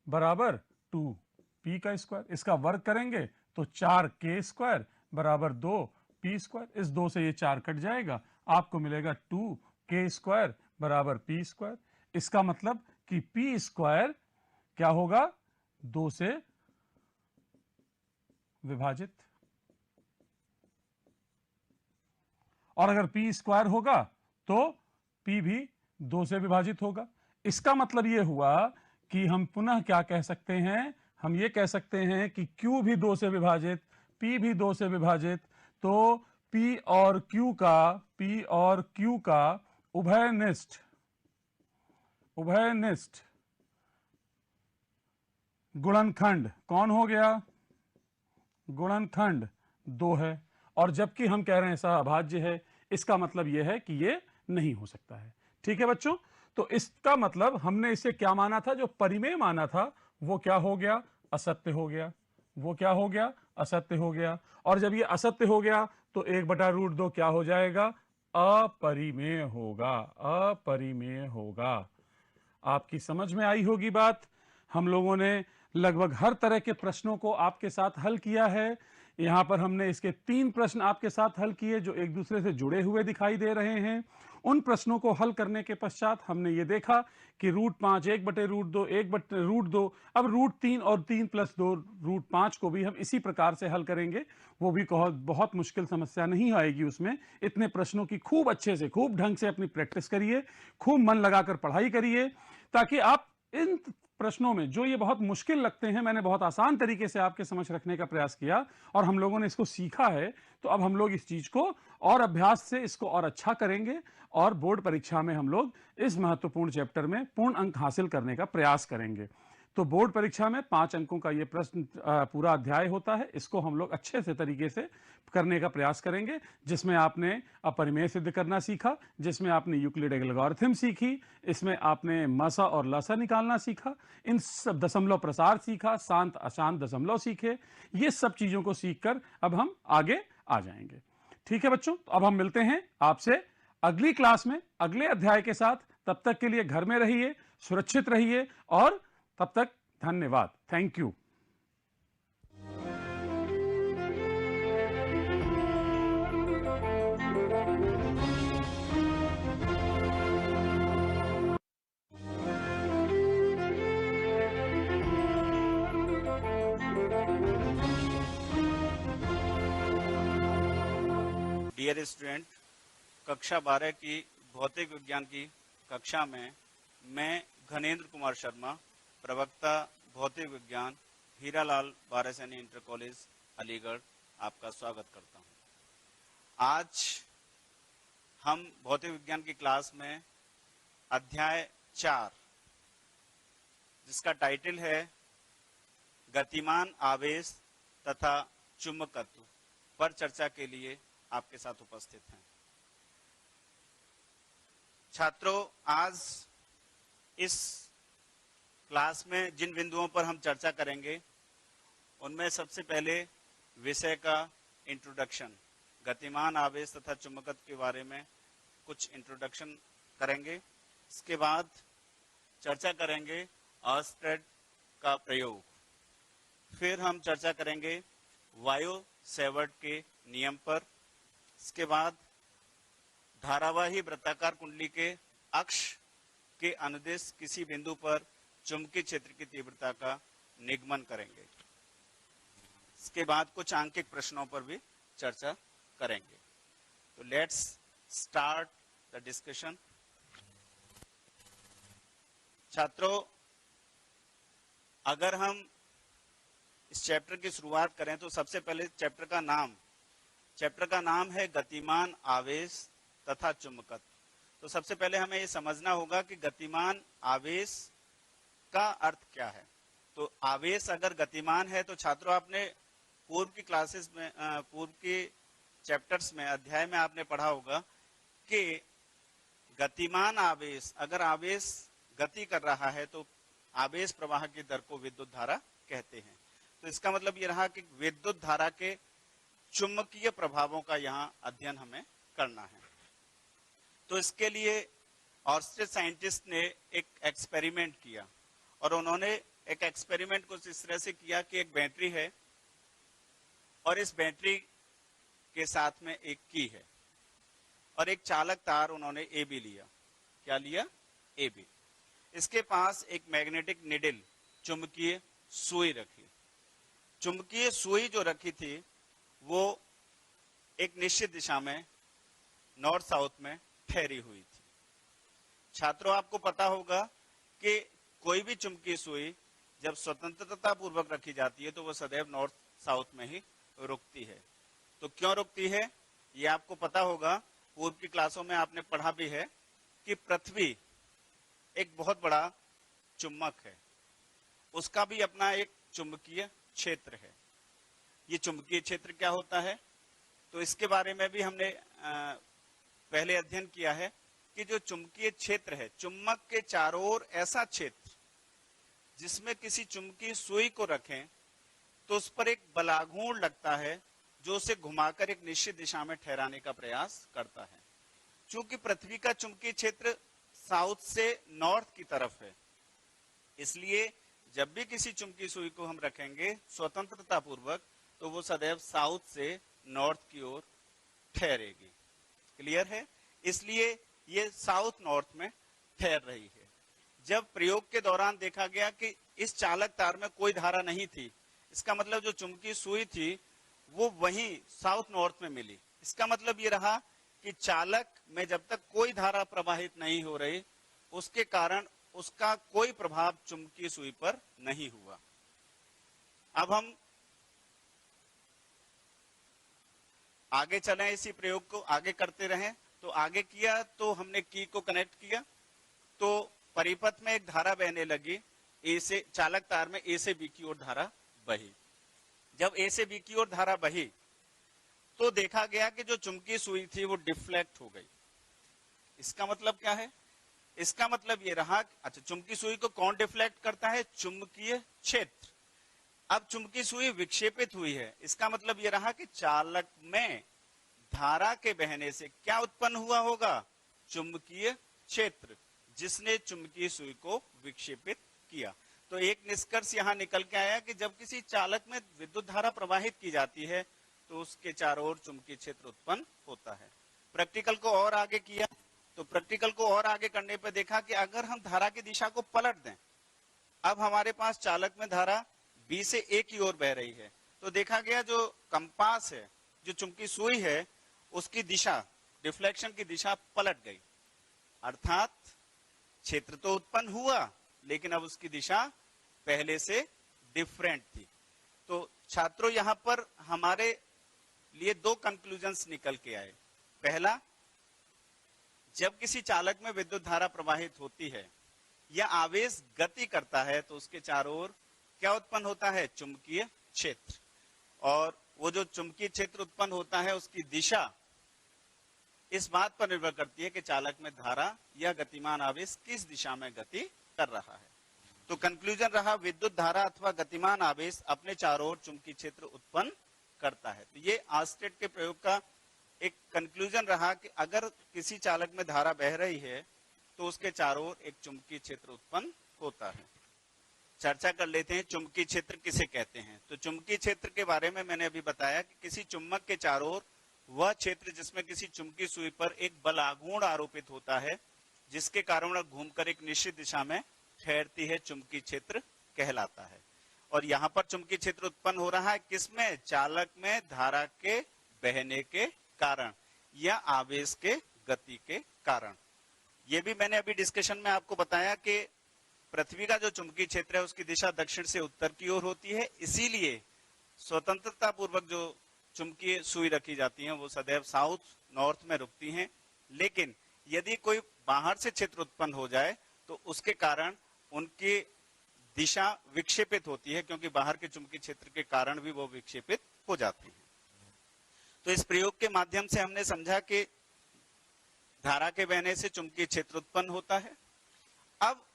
बराबर 2P का स्क्वायर। इसका वर्ग करेंगे तो 4K स्क्वायर बराबर 2P स्क्वायर। इस 2 से ये 4 कट जाएगा, आपको मिलेगा 2K स्क्वायर बराबर P स्क्वायर। इसका मतलब कि P स्क्वायर क्या होगा, 2 से विभाजित। और अगर P स्क्वायर होगा तो P भी 2 से विभाजित होगा। इसका मतलब यह हुआ कि हम पुनः क्या कह सकते हैं, हम ये कह सकते हैं कि Q भी 2 से विभाजित, P भी 2 से विभाजित। तो P और Q का उभयनिष्ठ गुणनखंड कौन हो गया, गुणनखंड 2 है। और जबकि हम कह रहे हैं सहअभाज्य है, इसका मतलब यह है कि यह नहीं हो सकता है। ठीक है बच्चों, तो इसका मतलब हमने इसे क्या माना था, जो परिमेय माना था वो क्या हो गया, असत्य हो गया। वो क्या हो गया, असत्य हो गया। और जब ये असत्य हो गया तो 1/√2 क्या हो जाएगा, अपरिमेय होगा, अपरिमेय होगा। आपकी समझ में आई होगी बात। हम लोगों ने लगभग हर तरह के प्रश्नों को आपके साथ हल किया है। यहां पर हमने इसके 3 प्रश्न आपके साथ हल किए जो एक दूसरे से जुड़े हुए दिखाई दे रहे हैं। उन प्रश्नों को हल करने के पश्चात हमने ये देखा कि √5 1/√2 1/√2, अब √3 और 3 + 2 √5 को भी हम इसी प्रकार से हल करेंगे। वो भी बहुत मुश्किल समस्या नहीं आएगी उसमें। इतने प्रश्नों की खूब अच्छे से, खूब ढंग से अपनी प्रैक्टिस करिए, खूब मन लगाकर पढ़ाई करिए, ताकि आप इन प्रश्नों में जो ये बहुत मुश्किल लगते हैं, मैंने बहुत आसान तरीके से आपके समझ रखने का प्रयास किया और हम लोगों ने इसको सीखा है। तो अब हम लोग इस चीज को और अभ्यास से इसको और अच्छा करेंगे और बोर्ड परीक्षा में हम लोग इस महत्वपूर्ण चैप्टर में पूर्ण अंक हासिल करने का प्रयास करेंगे। तो बोर्ड परीक्षा में 5 अंकों का ये प्रश्न पूरा अध्याय होता है। इसको हम लोग अच्छे से तरीके से करने का प्रयास करेंगे, जिसमें आपने अपरिमेय सिद्ध करना सीखा, जिसमें आपने यूक्लिड एल्गोरिथम सीखी, इसमें आपने मसा और लसा निकालना सीखा, इन सब दशमलव प्रसार सीखा, शांत अशांत दशमलव सीखे। ये सब चीजों को सीखकर अब हम आगे आ जाएंगे। ठीक है बच्चों, तो अब हम मिलते हैं आपसे अगली क्लास में अगले अध्याय के साथ। तब तक के लिए घर में रहिए, सुरक्षित रहिए और तब तक धन्यवाद। Thank you. डियर स्टूडेंट, कक्षा 12 की भौतिक विज्ञान की कक्षा में मैं घनेंद्र कुमार शर्मा, प्रवक्ता भौतिक विज्ञान, हीरालाल बारासैनी इंटर कॉलेज अलीगढ़, आपका स्वागत करता हूं। आज हम भौतिक विज्ञान की क्लास में अध्याय 4, जिसका टाइटल है गतिमान आवेश तथा चुंबकत्व, पर चर्चा के लिए आपके साथ उपस्थित हैं। छात्रों, आज इस क्लास में जिन बिंदुओं पर हम चर्चा करेंगे उनमें सबसे पहले विषय का इंट्रोडक्शन, गतिमान आवेश तथा चुंबकत्व के बारे में कुछ इंट्रोडक्शन करेंगे। इसके बाद चर्चा करेंगे ऑर्स्टेड का प्रयोग। फिर हम चर्चा करेंगे वायो-सेवर्ट के नियम पर। इसके बाद धारावाही वृत्ताकार कुंडली के अक्ष के अनुदिश किसी बिंदु पर चुंबकीय क्षेत्र की तीव्रता का निगमन करेंगे। इसके बाद कुछ आंकिक प्रश्नों पर भी चर्चा करेंगे। तो लेट्स स्टार्ट द डिस्कशन। छात्रों, अगर हम इस चैप्टर की शुरुआत करें तो सबसे पहले चैप्टर का नाम है गतिमान आवेश तथा चुंबकत्व। तो सबसे पहले हमें यह समझना होगा कि गतिमान आवेश का अर्थ क्या है। तो आवेश अगर गतिमान है तो छात्रों, आपने पूर्व की क्लासेस में पूर्व के चैप्टर्स में, अध्याय में आपने पढ़ा होगा कि गतिमान आवेश, अगर आवेश गति कर रहा है तो आवेश प्रवाह की दर को विद्युत धारा कहते हैं। तो इसका मतलब ये रहा कि विद्युत धारा के चुंबकीय प्रभावों का यहाँ अध्ययन हमें करना है। तो इसके लिए ऑर्स्टेड साइंटिस्ट ने एक एक्सपेरिमेंट किया, और उन्होंने एक एक्सपेरिमेंट कुछ इस तरह से किया कि एक बैटरी है और इस बैटरी के साथ में एक की है और एक चालक तार उन्होंने ए बी लिया। क्या लिया? A B. इसके पास एक मैग्नेटिक निडल, चुंबकीय सुई रखी। चुंबकीय सुई जो रखी थी वो एक निश्चित दिशा में नॉर्थ साउथ में ठहरी हुई थी। छात्रों, आपको पता होगा कि कोई भी चुंबकीय सुई जब स्वतंत्रता पूर्वक रखी जाती है तो वो सदैव नॉर्थ साउथ में ही रुकती है। तो क्यों रुकती है ये आपको पता होगा, पूर्व की क्लासों में आपने पढ़ा भी है कि पृथ्वी एक बहुत बड़ा चुंबक है, उसका भी अपना एक चुंबकीय क्षेत्र है। ये चुंबकीय क्षेत्र क्या होता है, तो इसके बारे में भी हमने पहले अध्ययन किया है कि जो चुंबकीय क्षेत्र है, चुंबक के चारों ओर ऐसा क्षेत्र जिसमें किसी चुंबकीय सुई को रखें तो उस पर एक बलाघूर्ण लगता है जो उसे घुमाकर एक निश्चित दिशा में ठहराने का प्रयास करता है। चूंकि पृथ्वी का चुंबकीय क्षेत्र साउथ से नॉर्थ की तरफ है, इसलिए जब भी किसी चुंबकीय सुई को हम रखेंगे स्वतंत्रता पूर्वक तो वो सदैव साउथ से नॉर्थ की ओर ठहरेगी। क्लियर है? इसलिए ये साउथ नॉर्थ में ठहर रही है। जब प्रयोग के दौरान देखा गया कि इस चालक तार में कोई धारा नहीं थी, इसका मतलब जो चुंबकीय सुई थी वो वहीं साउथ नॉर्थ में मिली। इसका मतलब ये रहा कि चालक में जब तक कोई धारा प्रवाहित नहीं हो रही उसके कारण उसका कोई प्रभाव चुंबकीय सुई पर नहीं हुआ। अब हम आगे चलें, इसी प्रयोग को आगे करते रहें। तो आगे किया तो हमने की को कनेक्ट किया तो परिपथ में एक धारा बहने लगी, ए से, चालक तार में ए से बी की ओर धारा बही। जब ए से बी की ओर धारा बही तो देखा गया कि जो चुंबकीय सुई थी वो डिफ्लेक्ट हो गई। इसका मतलब क्या है? इसका मतलब ये रहा, अच्छा, चुंबकीय सुई को कौन डिफ्लेक्ट करता है? चुंबकीय क्षेत्र। अब चुंबकीय सुई विक्षेपित हुई है, इसका मतलब ये रहा कि चालक में धारा के बहने से क्या उत्पन्न हुआ होगा? चुंबकीय क्षेत्र, जिसने चुंबकीय सुई को विक्षेपित किया। तो एक निष्कर्ष यहाँ निकल के आया कि जब किसी चालक में विद्युत धारा प्रवाहित की जाती है तो उसके चारों ओर चुंबकीय क्षेत्र उत्पन्न होता है। प्रैक्टिकल को और आगे किया तो प्रैक्टिकल को और आगे करने पर देखा कि अगर हम धारा की दिशा को पलट दें, अब हमारे पास चालक में धारा बी से ए की ओर बह रही है, तो देखा गया जो कंपास है, जो चुंबकीय सुई है, उसकी दिशा, डिफ्लेक्शन की दिशा पलट गई। अर्थात क्षेत्र तो उत्पन्न हुआ लेकिन अब उसकी दिशा पहले से डिफरेंट थी। तो छात्रों, यहां पर हमारे लिए दो कंक्लूजन्स निकल के आए। पहला, जब किसी चालक में विद्युत धारा प्रवाहित होती है या आवेश गति करता है तो उसके चारों ओर क्या उत्पन्न होता है? चुंबकीय क्षेत्र। और वो जो चुंबकीय क्षेत्र उत्पन्न होता है उसकी दिशा इस बात पर निर्भर करती है कि चालक में धारा या गतिमान आवेश किस दिशा में गति कर रहा है। तो कंक्लूजन रहा, विद्युत धारा अथवा गतिमान आवेश अपने चारों ओर चुंबकीय क्षेत्र उत्पन्न करता है। तो ये ऑर्स्टेड के प्रयोग का एक कंक्लूजन रहा कि अगर किसी चालक में धारा बह रही है तो उसके चारों ओर एक चुंबकीय क्षेत्र उत्पन्न होता है। चर्चा कर लेते हैं चुंबकीय क्षेत्र किसे कहते हैं। तो चुंबकीय क्षेत्र के बारे में मैंने अभी बताया कि किसी चुंबक के चारों ओर वह क्षेत्र जिसमें किसी चुंबकीय सुई पर एक बलाघूर्ण आरोपित होता है, जिसके कारण वह घूमकर एक निश्चित दिशा में ठहरती है, चुंबकीय क्षेत्र कहलाता है। और यहाँ पर चुंबकीय क्षेत्र उत्पन्न हो रहा है किसमें? चालक में धारा के बहने के कारण या आवेश के गति के कारण। ये भी मैंने अभी डिस्कशन में आपको बताया कि पृथ्वी का जो चुंबकीय क्षेत्र है उसकी दिशा दक्षिण से उत्तर की ओर होती है, इसीलिए स्वतंत्रता पूर्वक जो चुंबकीय सुई रखी जाती हैं वो सदैव साउथ नॉर्थ में रुकती हैं। लेकिन यदि कोई बाहर से क्षेत्र उत्पन्न हो जाए तो उसके कारण उनकी दिशा विक्षेपित होती है, क्योंकि बाहर के चुंबकीय क्षेत्र के कारण भी वो विक्षेपित हो जाती हैं। तो इस प्रयोग के माध्यम से हमने समझा कि धारा के बहने से चुंबकीय क्षेत्र उत्पन्न होता है। अब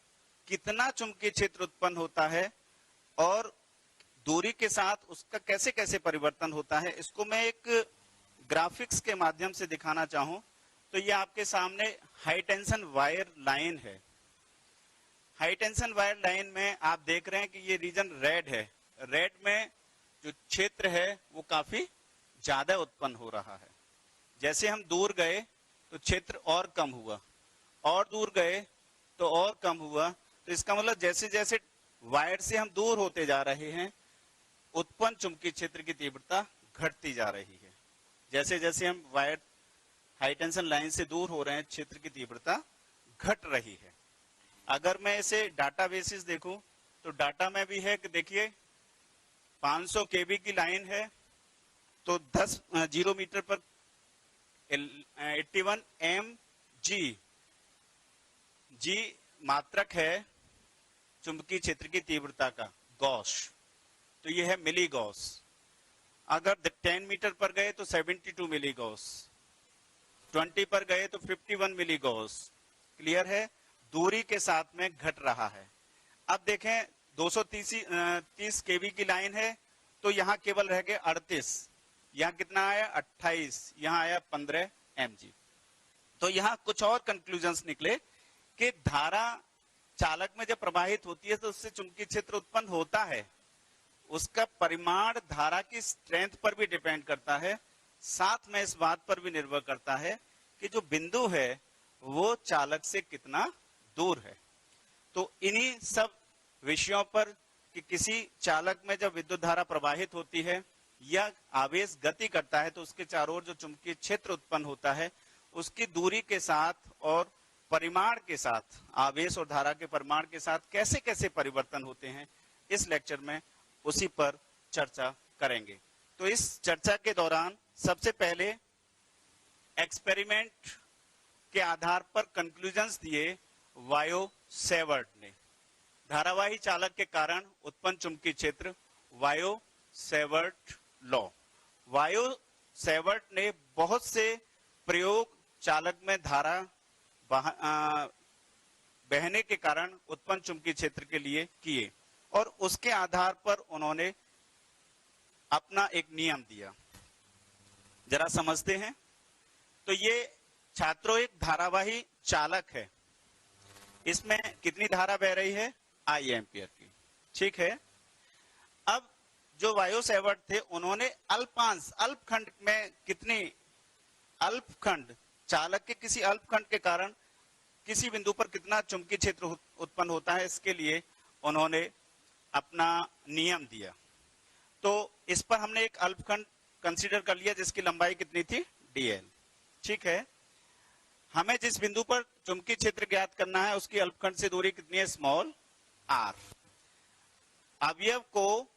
कितना चुंबकीय क्षेत्र उत्पन्न होता है और दूरी के साथ उसका कैसे कैसे परिवर्तन होता है, इसको मैं एक ग्राफिक्स के माध्यम से दिखाना चाहूं तो ये आपके सामने हाई टेंशन वायर लाइन है। हाई टेंशन वायर लाइन में आप देख रहे हैं कि ये रीजन रेड है। रेड में जो क्षेत्र है वो काफी ज्यादा उत्पन्न हो रहा है। जैसे हम दूर गए तो क्षेत्र और कम हुआ, और दूर गए तो और कम हुआ। तो इसका मतलब जैसे जैसे वायर से हम दूर होते जा रहे हैं, उत्पन्न चुंबकीय क्षेत्र की तीव्रता घटती जा रही है। जैसे जैसे हम वायर हाई टेंशन लाइन से दूर हो रहे हैं, क्षेत्र की तीव्रता घट रही है। अगर मैं इसे डाटा बेसिस देखूं तो डाटा में भी है कि देखिए 500 केवी की लाइन है तो 0 मीटर पर 81 एम जी मात्रक है चुंबकीय क्षेत्र की तीव्रता का, गॉस। तो यह है मिली गॉस। अगर 10 मीटर पर गए तो 72 मिली गॉस, 20 पर गए तो 51 मिली गॉस। क्लियर है, दूरी के साथ में घट रहा है। अब देखें 230 केवी की लाइन है तो यहां केवल रह गए 38, यहां कितना आया 28, यहां आया 15 mg। तो यहां कुछ और कंक्लूजन्स निकले कि धारा चालक में जब प्रवाहित होती है तो उससे चुंबकीय क्षेत्र उत्पन्न होता है। उसका परिमाण धारा की स्ट्रेंथ पर भी डिपेंड करता है, साथ में इस बात पर भी निर्भर करता है कि जो बिंदु है वो चालक से कितना दूर है। तो इन्हीं सब विषयों पर कि किसी चालक में जब विद्युत धारा प्रवाहित होती है या आवेश गति करता है तो उसके चारों ओर जो चुंबकीय क्षेत्र उत्पन्न होता है उसकी दूरी के साथ और परिमाण के साथ, आवेश और धारा के परिमाण के साथ कैसे कैसे परिवर्तन होते हैं, इस लेक्चर में उसी पर चर्चा करेंगे। तो इस चर्चा के दौरान सबसे पहले एक्सपेरिमेंट के आधार पर कंक्लूजन्स दिए वायो सेवर्ट ने। धारावाही चालक के कारण उत्पन्न चुंबकीय क्षेत्र, वायो सेवर्ट लॉ। वायो सेवर्ट ने बहुत से प्रयोग चालक में धारा बहने के कारण उत्पन्न चुंबकीय क्षेत्र के लिए किए और उसके आधार पर उन्होंने अपना एक नियम दिया। जरा समझते हैं। तो ये छात्रों एक धारावाही चालक है, इसमें कितनी धारा बह रही है, I एम्पियर की, ठीक है। अब जो वायो सेवर्ट थे उन्होंने अल्पांश, अल्पखंड में कितनी, अल्पखंड, चालक के किसी अल्पखंड के कारण किसी बिंदु पर कितना चुंबकीय क्षेत्र उत्पन्न होता है, इसके लिए उन्होंने अपना नियम दिया। तो इस पर हमने एक अल्पखंड कंसीडर कर लिया जिसकी लंबाई कितनी थी, dl, ठीक है। हमें जिस बिंदु पर चुंबकीय क्षेत्र ज्ञात करना है उसकी अल्पखंड से दूरी कितनी है, स्मॉल r। अवयव को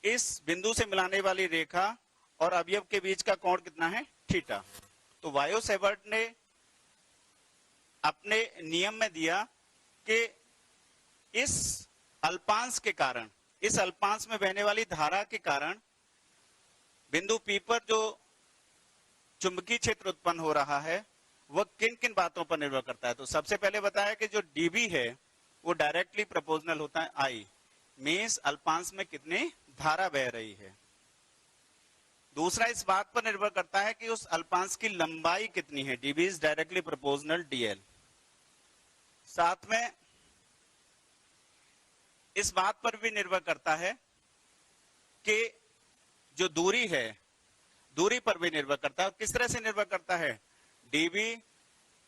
इस बिंदु से मिलाने वाली रेखा और अवयव के बीच का कोण कितना है, थीटा। तो वायो सेवर्ट ने अपने नियम में दिया कि इस अल्पांश के कारण, इस अल्पांश में बहने वाली धारा के कारण बिंदु P पर जो चुंबकीय क्षेत्र उत्पन्न हो रहा है वह किन किन बातों पर निर्भर करता है। तो सबसे पहले बताया कि जो dB है वो डायरेक्टली प्रोपोर्शनल होता है I, मींस अल्पांश में कितनी धारा बह रही है। दूसरा इस बात पर निर्भर करता है कि उस अल्पांश की लंबाई कितनी है, dB is directly proportional dl। साथ में इस बात पर भी निर्भर करता है कि जो दूरी है, दूरी पर भी निर्भर करता है। किस तरह से निर्भर करता है, dB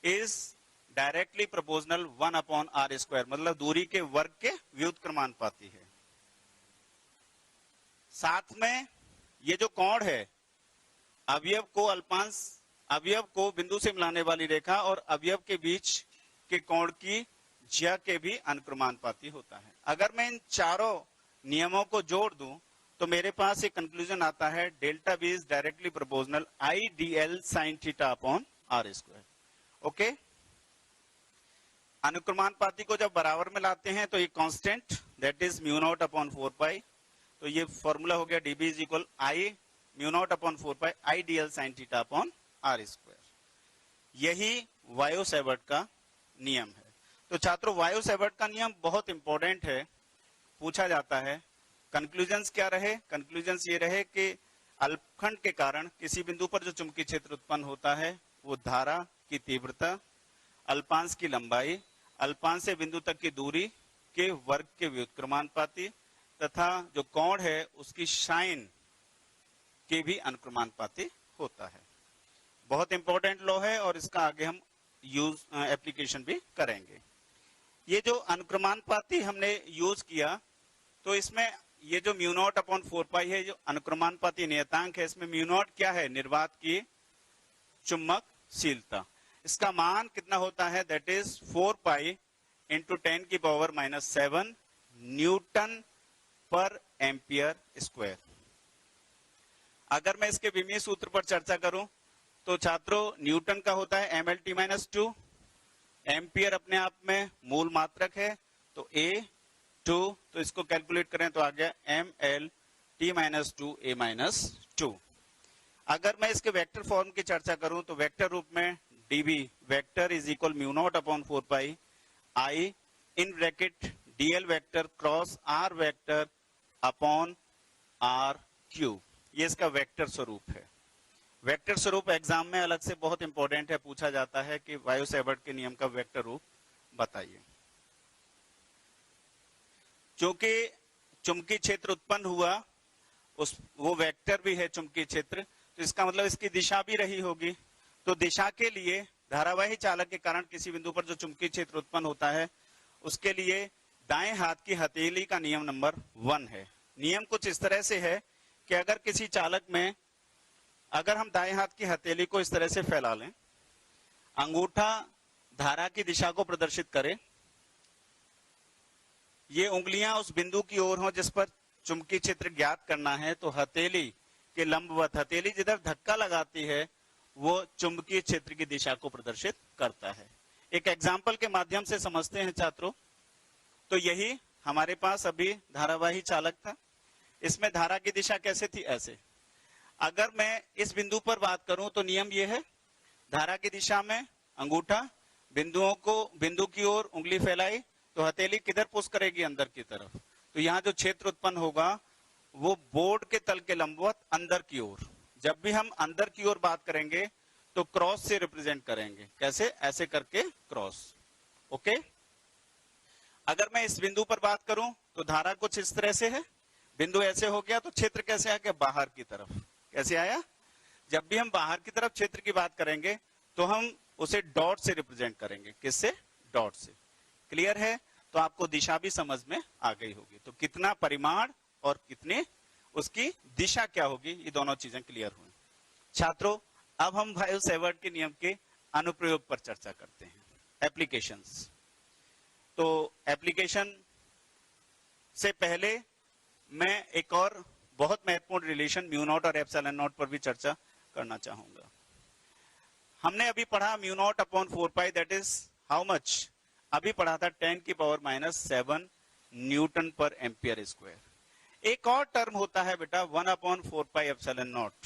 is directly proportional 1/r², मतलब दूरी के वर्ग के व्युत्क्रमानुपाती है। साथ में ये जो कोण है, अवयव को अल्पांश, अवयव को बिंदु से मिलाने वाली रेखा और अवयव के बीच के कोण की ज्या के भी अनुक्रमानुपाती होता है। अगर मैं इन चारों नियमों को जोड़ दूं तो मेरे पास एक कंक्लूजन आता है, delta B is directly proportional IDL sin θ/r²। Okay, अनुक्रमानुपाती को जब बराबर में लाते हैं तो ये कांस्टेंट दैट इज μ0/4π तो ये फॉर्मूला हो गया dB is equal I mu naught upon 4 pi I dl sin theta upon r square. यही वायो सेवर्ट का नियम है। तो छात्रों वायो सेवर्ट का नियम बहुत इंपॉर्टेंट है, पूछा जाता है। कंक्लूजन्स क्या रहे? कंक्लूजन्स ये रहे कि अल्पखंड के कारण किसी बिंदु पर जो चुंबकीय क्षेत्र उत्पन्न होता है वो धारा की तीव्रता, अल्पांश की लंबाई, अल्पांश से बिंदु तक की दूरी के वर्ग के व्युत्क्रमानुपाती तथा जो कोण है उसकी साइन के भी अनुक्रमानुपाती होता है। बहुत इंपॉर्टेंट लॉ है और इसका आगे हम यूज एप्लीकेशन भी करेंगे। ये जो अनुक्रमानुपाती हमने यूज किया तो इसमें ये जो म्यू नॉट अपॉन 4 पाई है, जो अनुक्रमानुपाती नियतांक है, इसमें म्यू नॉट क्या है? निर्वात की चुंबकशीलता। इसका मान कितना होता है? दैट इज 4 पाई इंटू 10 की पावर -7 न्यूटन पर एम्पियर स्क्वायर। अगर मैं इसके विमीय सूत्र पर चर्चा करूं तो छात्रों न्यूटन का होता है mlt -2, एम्पियर अपने आप में मूल मात्रक है तो A2, तो इसको कैलकुलेट करें तो आ गया mlt -2 A-2। अगर मैं इसके वेक्टर फॉर्म की चर्चा करूं तो वेक्टर रूप में dv vector is equal mu naught upon 4 pi I in bracket dl vector cross r vector upon r cube. ये इसका वेक्टर स्वरूप है। वेक्टर स्वरूप एग्जाम में अलग से बहुत इंपॉर्टेंट है, पूछा जाता है कि वायो सेवर्ट के नियम का वेक्टर रूप बताइए। चूंकि चुंबकीय क्षेत्र उत्पन्न हुआ वो वेक्टर भी है चुंबकीय क्षेत्र, तो इसका मतलब इसकी दिशा भी रही होगी। तो दिशा के लिए धारावाही चालक के कारण किसी बिंदु पर जो चुंबकीय क्षेत्र उत्पन्न होता है उसके लिए दाएं हाथ की हथेली का नियम नंबर 1 है। नियम कुछ इस तरह से है कि अगर किसी चालक में अगर हम दाएं हाथ की हथेली को इस तरह से फैला लें, अंगूठा धारा की दिशा को प्रदर्शित करे, ये उंगलियां उस बिंदु की ओर हो जिस पर चुंबकीय क्षेत्र ज्ञात करना है, तो हथेली के लंबवत हथेली जिधर धक्का लगाती है वो चुंबकीय क्षेत्र की दिशा को प्रदर्शित करता है। एक एग्जाम्पल के माध्यम से समझते हैं छात्रों। तो यही हमारे पास अभी धारावाही चालक था, इसमें धारा की दिशा कैसे थी? ऐसे। अगर मैं इस बिंदु पर बात करूं तो नियम यह है, धारा की दिशा में अंगूठा बिंदु की ओर उंगली फैलाई तो हथेली किधर पुश करेगी? अंदर की तरफ। तो यहाँ जो क्षेत्र उत्पन्न होगा वो बोर्ड के तल के लंबवत अंदर की ओर। जब भी हम अंदर की ओर बात करेंगे तो क्रॉस से रिप्रेजेंट करेंगे। कैसे? ऐसे करके क्रॉस। ओके। अगर मैं इस बिंदु पर बात करूं तो धारा कुछ इस तरह से है, बिंदु ऐसे हो गया तो क्षेत्र कैसे आ गया? बाहर की तरफ। कैसे आया? जब भी हम बाहर की तरफ क्षेत्र की बात करेंगे तो हम उसे डॉट से रिप्रेजेंट करेंगे। किससे? डॉट से। क्लियर है? तो आपको दिशा भी समझ में आ गई होगी। तो कितना परिमाण और कितने उसकी दिशा क्या होगी, ये दोनों चीजें क्लियर हुई। छात्रों अब हम वायो सेवर्ट के नियम के अनुप्रयोग पर चर्चा करते हैं, एप्लीकेशंस। तो एप्लीकेशन से पहले मैं एक और बहुत महत्वपूर्ण रिलेशन म्यू नॉट और एप्सिलॉन नॉट पर भी चर्चा करना चाहूंगा। हमने अभी पढ़ा mu naught upon 4 pi that is how much? अभी पढ़ा था 10 की पावर -7 न्यूटन पर एम्पियर स्क्वायर। एक और टर्म होता है बेटा 1 अपॉन 4 पाई एप्सिलॉन नॉट।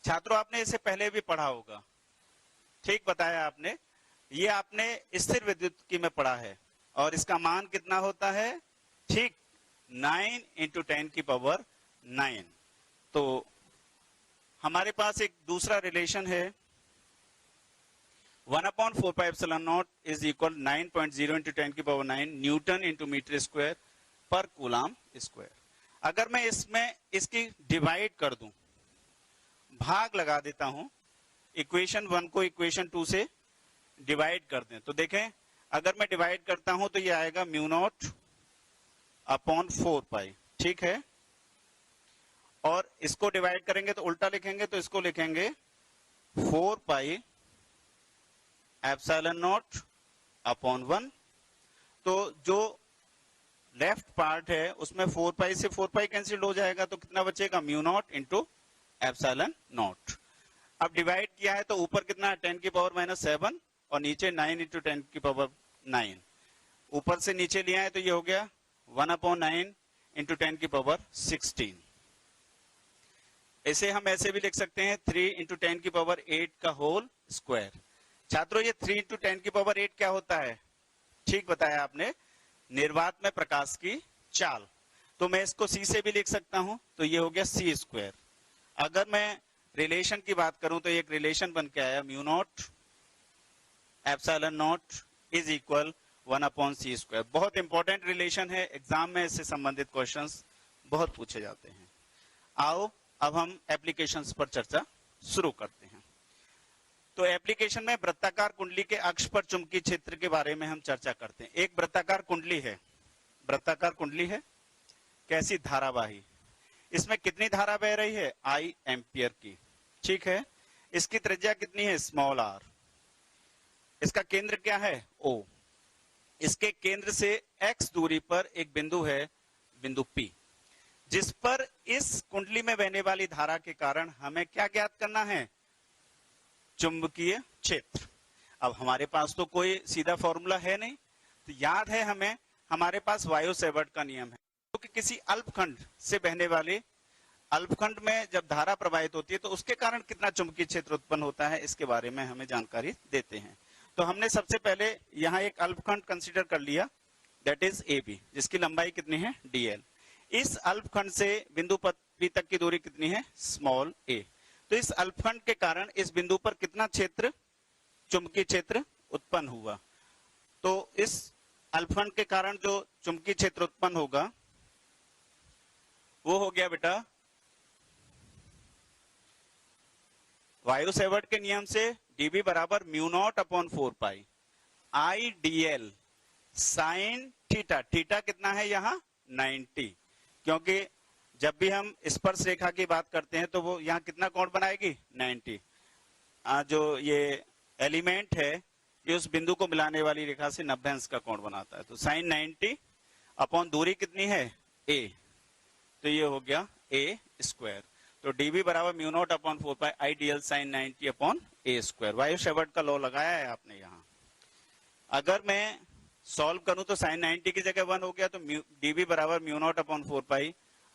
छात्रों आपने इसे पहले भी पढ़ा होगा, ठीक बताया आपने। ये आपने स्थिर विद्युत की में पढ़ा है और इसका मान कितना होता है? ठीक 9 इंटू 10 की पावर 9। तो हमारे पास एक दूसरा रिलेशन है 1 upon 4 pi epsilon not is equal 9.0 into 10 की power 9 newton into metre square पर कूलम स्क्वायर। अगर मैं इसमें इसकी डिवाइड कर दूं, भाग लगा देता हूं, इक्वेशन 1 को इक्वेशन 2 से डिवाइड कर दें तो देखें अगर मैं डिवाइड करता हूं तो ये आएगा म्यू नॉट अपॉन 4 पाई। ठीक है। और इसको डिवाइड करेंगे तो उल्टा लिखेंगे, तो इसको लिखेंगे 4 पाई एप्सिलॉन नॉट अपॉन 1। तो जो लेफ्ट पार्ट है उसमें 4 पाई से 4 पाई कैंसिल हो जाएगा तो कितना बचेगा? Mu naught into epsilon not. अब डिवाइड किया है तो ऊपर कितना है? 10 की पावर -7 और नीचे 9 इंटू 10 की पावर 9। ऊपर से नीचे लिया है तो ये हो गया 1 अपॉन 9 इंटू 10 की पावर 16। इसे हम ऐसे भी लिख सकते हैं 3 इंटू 10 की पावर 8 का होल स्क्वायर। छात्रों ये 3 इंटू 10 की पावर 8 क्या होता है? ठीक बताया आपने, निर्वात में प्रकाश की चाल। तो मैं इसको c से भी लिख सकता हूं, तो ये हो गया c स्क्वायर। अगर मैं रिलेशन की बात करूं तो एक रिलेशन बन के आया mu naught epsilon not is equal 1/c square. बहुत इंपॉर्टेंट रिलेशन है, एग्जाम में इससे संबंधित क्वेश्चंस बहुत पूछे जाते हैं। आओ अब हम एप्लीकेशंस पर चर्चा शुरू करते हैं। तो एप्लीकेशन में वृत्ताकार कुंडली के अक्ष पर चुंबकीय क्षेत्र के बारे में हम चर्चा करते हैं। एक वृत्ताकार कुंडली है, वृत्ताकार कुंडली है कैसी? धारावाही। इसमें कितनी धारा बह रही है? I एम्पियर की। ठीक है, इसकी त्रिज्या कितनी है? Small r। इसका केंद्र क्या है? O। इसके केंद्र से x दूरी पर एक बिंदु है, बिंदु P, जिस पर इस कुंडली में बहने वाली धारा के कारण हमें क्या ज्ञात करना है? चुंबकीय क्षेत्र। अब हमारे पास तो कोई सीधा फॉर्मूला है नहीं, तो याद है हमें, हमारे पास वायु सेवर्ट का नियम है, क्योंकि तो किसी अल्पखंड से बहने वाले अल्पखंड में जब धारा प्रवाहित होती है तो उसके कारण कितना चुंबकीय क्षेत्र उत्पन्न होता है, इसके बारे में हमें जानकारी देते हैं। तो हमने सबसे पहले यहाँ एक अल्पखंड कंसीडर कर लिया, दैट इज AB, जिसकी लंबाई कितनी है? DL। इस अल्पखंड से बिंदु P तक की दूरी कितनी है? Small a। तो इस अल्पखंड के कारण इस बिंदु पर कितना क्षेत्र, चुंबकीय क्षेत्र उत्पन्न हुआ? तो इस अल्पखंड के कारण जो चुंबकीय क्षेत्र उत्पन्न होगा वो हो गया बेटा, वायु सेवर्ट के नियम से dB बराबर mu not upon 4 pi I dl sine theta. Theta कितना है यहाँ? 90, क्योंकि जब भी हम स्पर्श रेखा की बात करते हैं तो वो यहाँ कितना कोण बनाएगी? 90। जो ये एलिमेंट है ये उस बिंदु को मिलाने वाली रेखा से 90 अंश का कोण बनाता है। तो साइन 90 अपॉन दूरी कितनी है? a। तो ये हो गया a स्क्वायर। तो dB बराबर mu not upon 4 pi I dl sine 90 upon a square. वायु सेवर्ट का लॉ लगाया है आपने यहाँ। अगर मैं सॉल्व करूं तो साइन 90 की जगह 1 हो गया, तो dB बराबर mu not upon 4 pi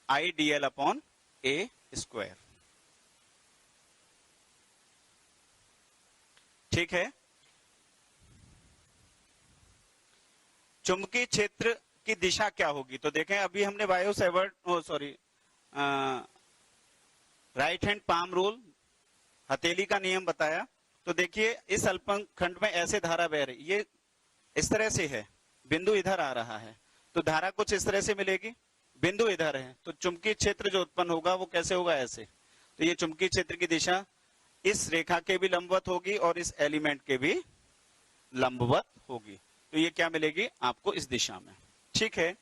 I dl upon a square. ठीक है, चुंबकीय क्षेत्र की दिशा क्या होगी? तो देखें, अभी हमने वायु Savart right hand palm rule, हथेली का नियम बताया। तो देखिए इस अल्पखंड में ऐसे धारा बह रही, ये इस तरह से है, बिंदु इधर आ रहा है, तो धारा कुछ इस तरह से मिलेगी, बिंदु इधर है, तो चुंबकीय क्षेत्र जो उत्पन्न होगा वो कैसे होगा? ऐसे। तो ये चुंबकीय क्षेत्र की दिशा इस रेखा के भी लंबवत होगी और इस एलिमेंट के भी लंबवत होगी। तो ये क्या मिलेगी आपको? इस दिशा में। ठीक है,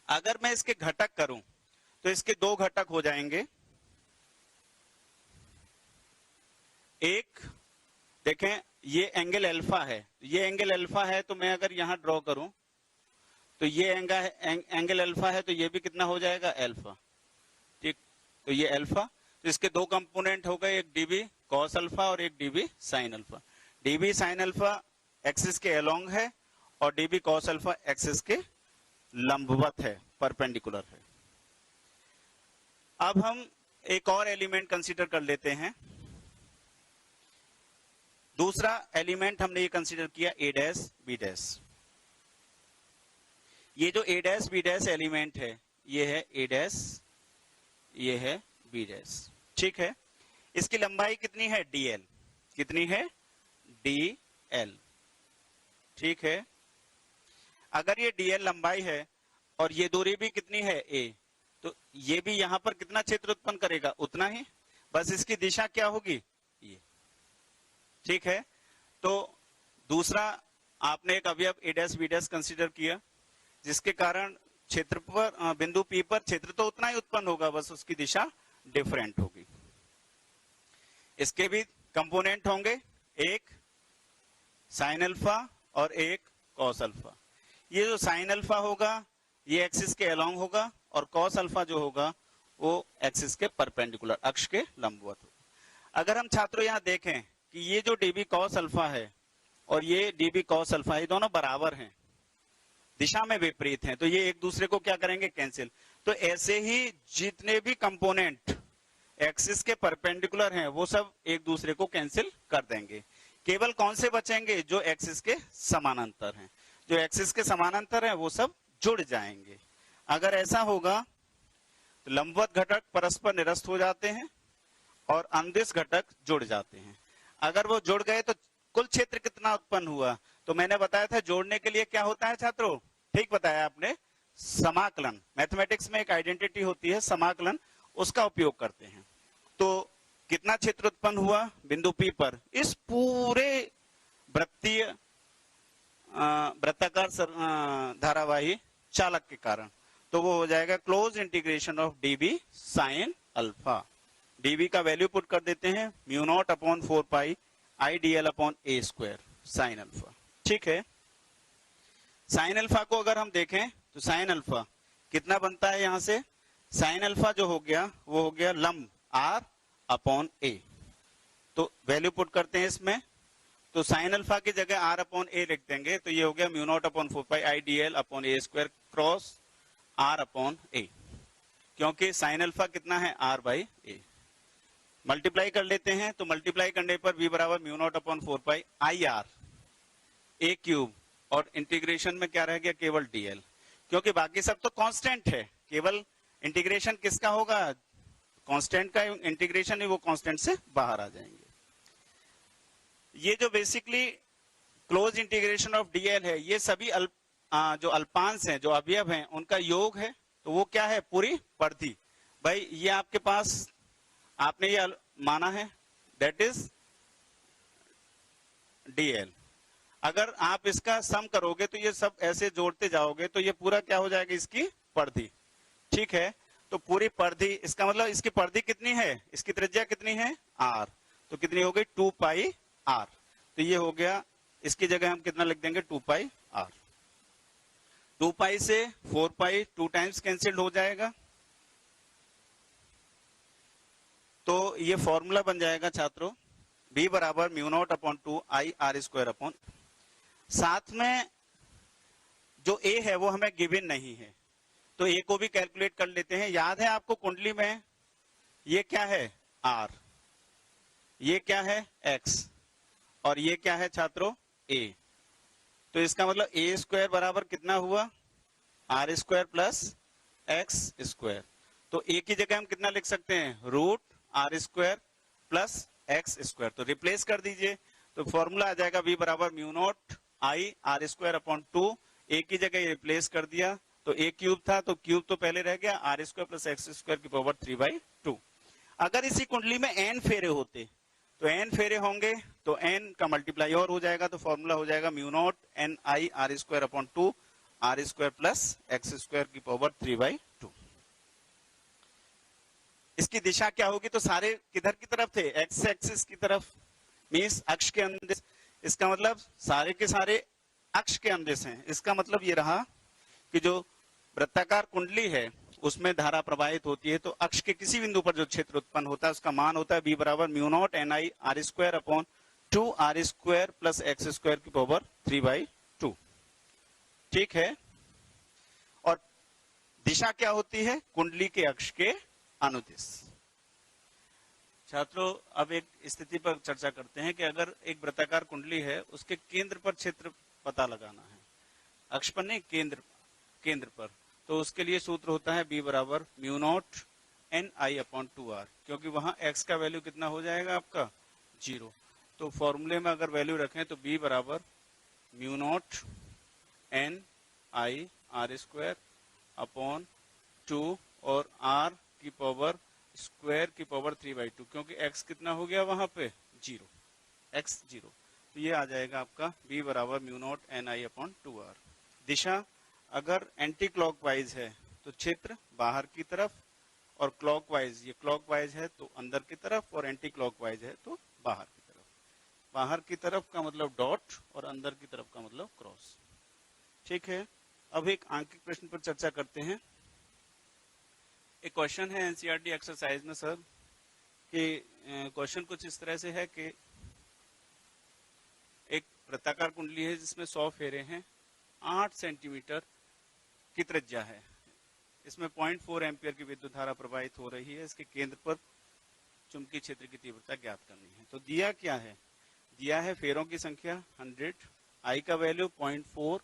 अगर मैं इसके घटक करूं तो इसके दो घटक हो जाएंगे। एक देखें, ये एंगल अल्फा है, ये एंगल अल्फा है, तो मैं अगर यहां ड्रॉ करूं तो ये एंगल अल्फा है, तो ये भी कितना हो जाएगा? अल्फा। ठीक, तो ये अल्फा, तो इसके दो कंपोनेंट हो गए, एक dB cos अल्फा और एक dB sin alpha. dB sin alpha axis के अलोंग है और dB cos अल्फा एक्सिस के लंबवत है, परपेंडिकुलर है। अब हम एक और एलिमेंट कंसीडर कर लेते हैं। दूसरा एलिमेंट हमने ये कंसीडर किया A डैश B डैश। ये जो A dash B dash element है, ये है A डैश, ये है B डैश। ठीक है, इसकी लंबाई कितनी है? DL। कितनी है? DL। ठीक है, अगर ये DL लंबाई है और ये दूरी भी कितनी है? A, तो ये भी यहां पर कितना क्षेत्र उत्पन्न करेगा? उतना ही, बस इसकी दिशा क्या होगी? ये। ठीक है, तो दूसरा आपने एक अवयव A dash B dash consider किया, जिसके कारण क्षेत्र पर बिंदु P पर क्षेत्र तो उतना ही उत्पन्न होगा, बस उसकी दिशा डिफरेंट होगी। इसके भी कंपोनेंट होंगे, एक साइन अल्फा और एक कॉस अल्फा। ये जो साइन अल्फा होगा ये एक्सिस के अलोंग होगा और कॉस अल्फा जो होगा वो एक्सिस के परपेंडिकुलर, अक्ष के लंबवत होगा। अगर हम छात्रों यहाँ देखें कि ये जो dB cos अल्फा है और ये dB cos अल्फा, ये दोनों बराबर हैं। दिशा में विपरीत हैं, तो ये एक दूसरे को क्या करेंगे, कैंसिल। तो ऐसे ही जितने भी कंपोनेंट एक्सिस के परपेंडिकुलर हैं वो सब एक दूसरे को कैंसिल कर देंगे। केवल कौन से बचेंगे, जो एक्सिस के समानांतर हैं। जो एक्सिस के समानांतर हैं वो सब जुड़ जाएंगे। अगर ऐसा होगा तो लंबवत घटक परस्पर निरस्त हो जाते हैं और अनुदिश घटक जुड़ जाते हैं। अगर वो जुड़ गए तो कुल क्षेत्र कितना उत्पन्न हुआ, तो मैंने बताया था जोड़ने के लिए क्या होता है छात्रों, ठीक बताया आपने, समाकलन। मैथमेटिक्स में एक आइडेंटिटी होती है समाकलन, उसका उपयोग करते हैं। तो कितना क्षेत्र उत्पन्न हुआ बिंदु P पर इस पूरे वृत्तीय वृत्ताकार धारावाही चालक के कारण, तो वो हो जाएगा close integration of dv sine alpha. dv का वैल्यू पुट कर देते हैं mu naught upon 4 pi I D L upon a square sine alpha. ठीक है, साइन अल्फा को अगर हम देखें तो साइन अल्फा कितना बनता है, यहां से साइन अल्फा जो हो गया वो हो गया लंब आर अपॉन ए। तो वैल्यू पुट करते हैं इसमें, तो साइन अल्फा की जगह आर अपॉन ए लिख देंगे, तो ये हो गया mu not upon 4 pi I D L upon a square cross r upon a, क्योंकि साइन अल्फा कितना है आर बाई ए। मल्टीप्लाई कर लेते हैं, तो मल्टीप्लाई करने पर v बराबर mu not upon 4 pi I R A cube, और इंटीग्रेशन में क्या रह गया, केवल dl, क्योंकि बाकी सब तो कांस्टेंट है, केवल इंटीग्रेशन किसका होगा, कांस्टेंट का इंटीग्रेशन है, वो कांस्टेंट से बाहर आ जाएंगे। ये जो basically close integration of dl है, ये सभी जो अल्पांश हैं, जो अवयव हैं, उनका योग है। तो वो क्या है, पूरी परिधि। भाई ये आपके पास आपने ये माना है, दैट इज dl। अगर आप इसका सम करोगे तो ये सब ऐसे जोड़ते जाओगे तो ये पूरा क्या हो जाएगा, इसकी परिधि। ठीक है, तो पूरी परिधि, इसका मतलब इसकी परिधि कितनी है, इसकी त्रिज्या कितनी है r, तो कितनी हो गई 2 पाई r। तो ये हो गया, इसकी जगह हम कितना लिख देंगे 2 पाई r। 2 पाई से 4 पाई 2 टाइम्स कैंसिल हो जाएगा, तो ये फॉर्मूला बन जाएगा छात्रों b बराबर mu not upon 2 I r square upon, साथ में जो a है वो हमें गिवन नहीं है, तो a को भी कैलकुलेट कर लेते हैं। याद है आपको कुंडली में ये क्या है r, ये क्या है x, और ये क्या है छात्रों a। तो इसका मतलब a स्क्वायर बराबर कितना हुआ, r square plus x square. तो a की जगह हम कितना लिख सकते हैं, root r square plus x square. तो रिप्लेस कर दीजिए, तो फॉर्मूला आ जाएगा v बराबर mu not I r square upon 2, a की जगह रिप्लेस कर दिया, तो a क्यूब था, तो क्यूब तो पहले रह गया, r square plus x square की पावर 3/2। अगर इसी कुंडली में n फेरे होते, तो n फेरे होंगे तो n का मल्टीप्लाई और हो जाएगा, तो फॉर्मूला हो जाएगा mu not N I r square upon 2 r square plus x square की पावर 3/2। इसकी दिशा क्या होगी, तो सारे किधर की तरफ थे, एक्स एक्सिस की तरफ, मींस अक्ष के अनुदिश। इसका मतलब सारे के सारे अक्ष के अनुदिश हैं। इसका मतलब ये रहा कि जो वृत्ताकार कुंडली है उसमें धारा प्रवाहित होती है, तो अक्ष के किसी बिंदु पर जो क्षेत्र उत्पन्न होता है उसका मान होता है b बराबर mu not N I r square upon 2 r square plus x square की पावर 3/2। ठीक है, और दिशा क्या होती है, कुंडली के अक्ष के अनुदिश। छात्रों अब एक स्थिति पर चर्चा करते हैं कि अगर एक वृत्ताकार कुंडली है, उसके केंद्र पर क्षेत्र पता लगाना है, अक्ष पर नहीं, केंद्र पर, तो उसके लिए सूत्र होता है b बराबर mu not N I upon 2r, क्योंकि वहां x का वैल्यू कितना हो जाएगा आपका 0। तो फॉर्मूले में अगर वैल्यू रखें तो b बराबर mu not N I r square upon 2 और r की पावर स्क्वायर की पावर 3/2, क्योंकि x कितना हो गया वहां पे 0, x 0। तो ये आ जाएगा आपका b बराबर mu not N I upon 2r। दिशा अगर एंटी क्लॉकवाइज है तो क्षेत्र बाहर की तरफ, और क्लॉकवाइज, ये क्लॉकवाइज है तो अंदर की तरफ, और एंटी क्लॉकवाइज है तो बाहर की तरफ। बाहर की तरफ का मतलब डॉट और अंदर की तरफ का मतलब क्रॉस। ठीक है, अब एक आंकिक प्रश्न पर चर्चा करते हैं। एक क्वेश्चन है एनसीईआरटी एक्सरसाइज में सर, कि क्वेश्चन कुछ इस तरह से है कि एक वृत्ताकार कुंडली है जिसमें 100 फेरे हैं, 8 सेंटीमीटर की त्रिज्या है। इसमें 0.4 एम्पियर की विद्युत धारा प्रवाहित हो रही है। इसके केंद्र पर चुंबकीय क्षेत्र की तीव्रता ज्ञात करनी है। तो दिया क्या है, दिया है फेरों की संख्या 100, आई का वैल्यू 0.4,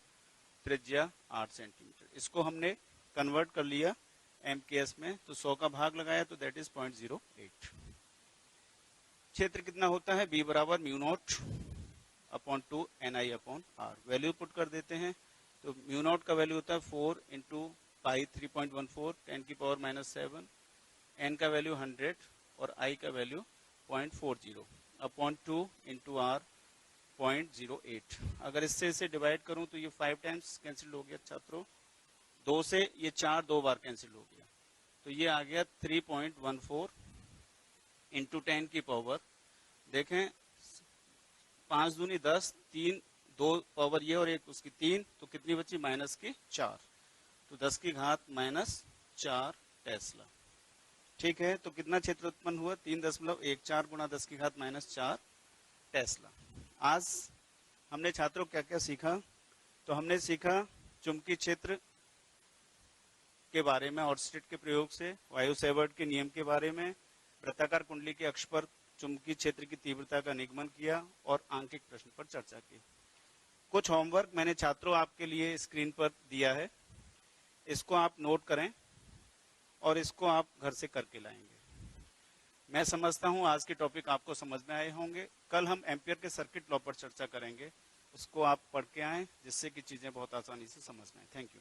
त्रिज्या 8 सेंटीमीटर। इसको हमने कन्वर्ट कर लिया एमकेएस में, तो 100 का भाग लगाया तो दैट इज 0.08। क्षेत्र कितना होता है, बी बराबर mu not upon 2 NI upon R. Value put कर देते हैं, तो म्यू नॉट का वैल्यू होता है 4 इंटू पाई 3.14 10⁻⁷, एन का वैल्यू 100 और आई का वैल्यू 0.40 अपॉन 2 इंटू आर 0.08। अगर इससे इसे डिवाइड करूं तो ये 5 टाइम्स कैंसिल हो गया छात्रों, 2 से ये 4 दो बार कैंसिल हो गया, तो ये आ गया 3.14 इंटू 10 की पावर, देखें 5 दूनी 10, 3 2 पावर ये और एक उसकी 3, तो कितनी बची माइनस की 4, तो 10 की घात -4 टेस्ला। ठीक है, तो कितना क्षेत्र उत्पन्न हुआ, 3.14 गुणा 10 की घात -4 टेस्ला। आज हमने छात्रों क्या क्या सीखा, तो हमने सीखा चुंबकीय क्षेत्र के बारे में ऑर्स्टेड के प्रयोग से, वायु सेवर्ट के नियम के बारे में, वृत्ताकार कुंडली के अक्ष पर चुंबकीय क्षेत्र की तीव्रता का निगमन किया और आंकिक प्रश्न पर चर्चा की। कुछ होमवर्क मैंने छात्रों आपके लिए स्क्रीन पर दिया है, इसको आप नोट करें और इसको आप घर से करके लाएंगे। मैं समझता हूं आज के टॉपिक आपको समझ में आए होंगे। कल हम एम्पियर के सर्किट लॉ पर चर्चा करेंगे, उसको आप पढ़ के आएं जिससे कि चीजें बहुत आसानी से समझ में आए। Thank you.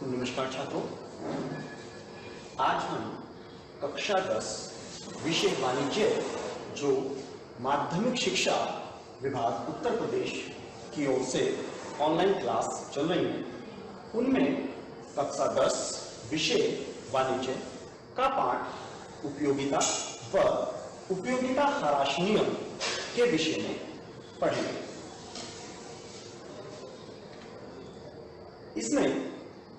नमस्कार छात्रों, आज हम कक्षा 10 विषय वाणिज्य जो माध्यमिक शिक्षा विभाग उत्तर प्रदेश की ओर से ऑनलाइन क्लास चल रही है, उनमें कक्षा 10 विषय वाणिज्य का पाठ उपयोगिता व उपयोगिता ह्रास नियम के विषय में पढ़ेंगे। इसमें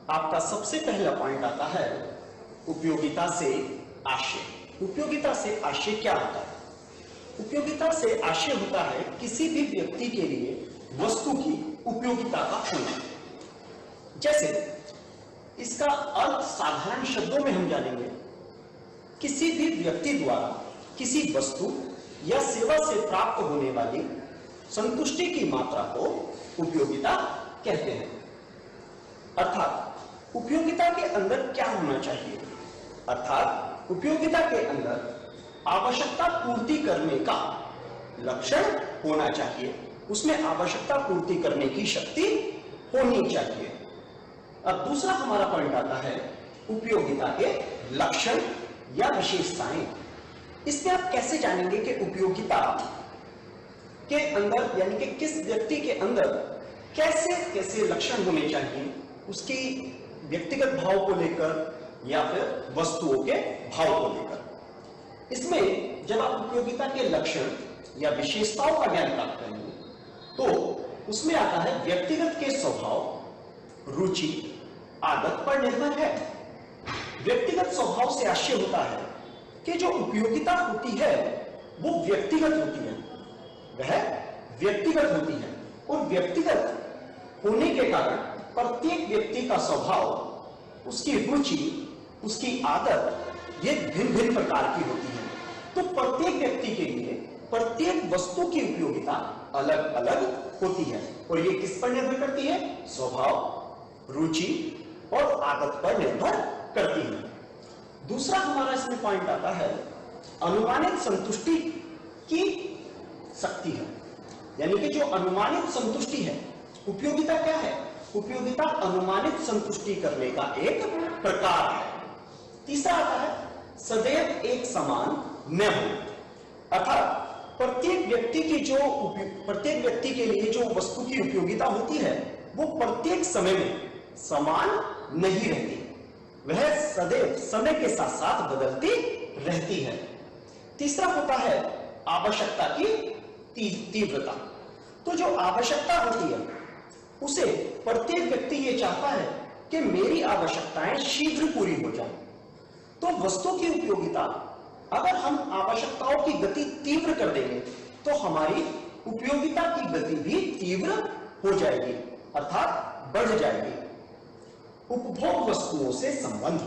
आपका सबसे पहला पॉइंट आता है उपयोगिता से आशय। उपयोगिता से आशय क्या होता है? उपयोगिता से आशय होता है किसी भी व्यक्ति के लिए वस्तु की उपयोगिता का होना। जैसे इसका अर्थ साधारण शब्दों में हम जानेंगे, किसी भी व्यक्ति द्वारा किसी वस्तु या सेवा से प्राप्त होने वाली संतुष्टि की मात्रा को उपयोगिता कहते हैं। अर्थात उपयोगिता के अंदर क्या होना चाहिए, अर्थात उपयोगिता के अंदर आवश्यकता पूर्ति करने का लक्षण होना चाहिए, उसमें आवश्यकता पूर्ति करने की शक्ति होनी चाहिए। अब दूसरा हमारा पॉइंट आता है उपयोगिता के लक्षण या विशेषताएं। इसमें आप कैसे जानेंगे कि उपयोगिता के अंदर यानी कि किस व्यक्ति के अंदर कैसे कैसे लक्षण होने चाहिए, उसकी व्यक्तिगत भाव को लेकर या फिर वस्तुओं के भाव को लेकर। इसमें जब आप उपयोगिता के लक्षण या विशेषताओं का ज्ञान प्राप्त करेंगे तो उसमें आता है व्यक्तिगत के स्वभाव, रुचि, आदत पर निर्भर है। व्यक्तिगत स्वभाव से आशय होता है कि जो उपयोगिता होती है वो व्यक्तिगत होती है, वह व्यक्तिगत होती है और व्यक्तिगत होने के कारण प्रत्येक व्यक्ति का स्वभाव, उसकी रुचि, उसकी आदत ये भिन्न भिन्न प्रकार की होती है। तो प्रत्येक व्यक्ति के लिए प्रत्येक वस्तु की उपयोगिता अलग अलग होती है और ये किस पर निर्भर करती है? स्वभाव, रुचि और आदत पर निर्भर करती है। दूसरा हमारा इसमें पॉइंट आता है अनुमानित संतुष्टि की शक्ति है, यानी कि जो अनुमानित संतुष्टि है, उपयोगिता क्या है? उपयोगिता अनुमानित संतुष्टि करने का एक प्रकार है। तीसरा आता है सदैव एक समान न हो, अर्थात प्रत्येक व्यक्ति के लिए जो वस्तु की उपयोगिता होती है वो प्रत्येक समय में समान नहीं रहती, वह सदैव समय के साथ साथ बदलती रहती है। तीसरा होता है आवश्यकता की तीव्रता। तो जो आवश्यकता होती है उसे प्रत्येक व्यक्ति ये चाहता है कि मेरी आवश्यकताएं शीघ्र पूरी हो जाएं। तो वस्तु की उपयोगिता, अगर हम आवश्यकताओं की गति तीव्र कर देंगे तो हमारी उपयोगिता की गति भी तीव्र हो जाएगी, अर्थात बढ़ जाएगी। उपभोग वस्तुओं से संबंध,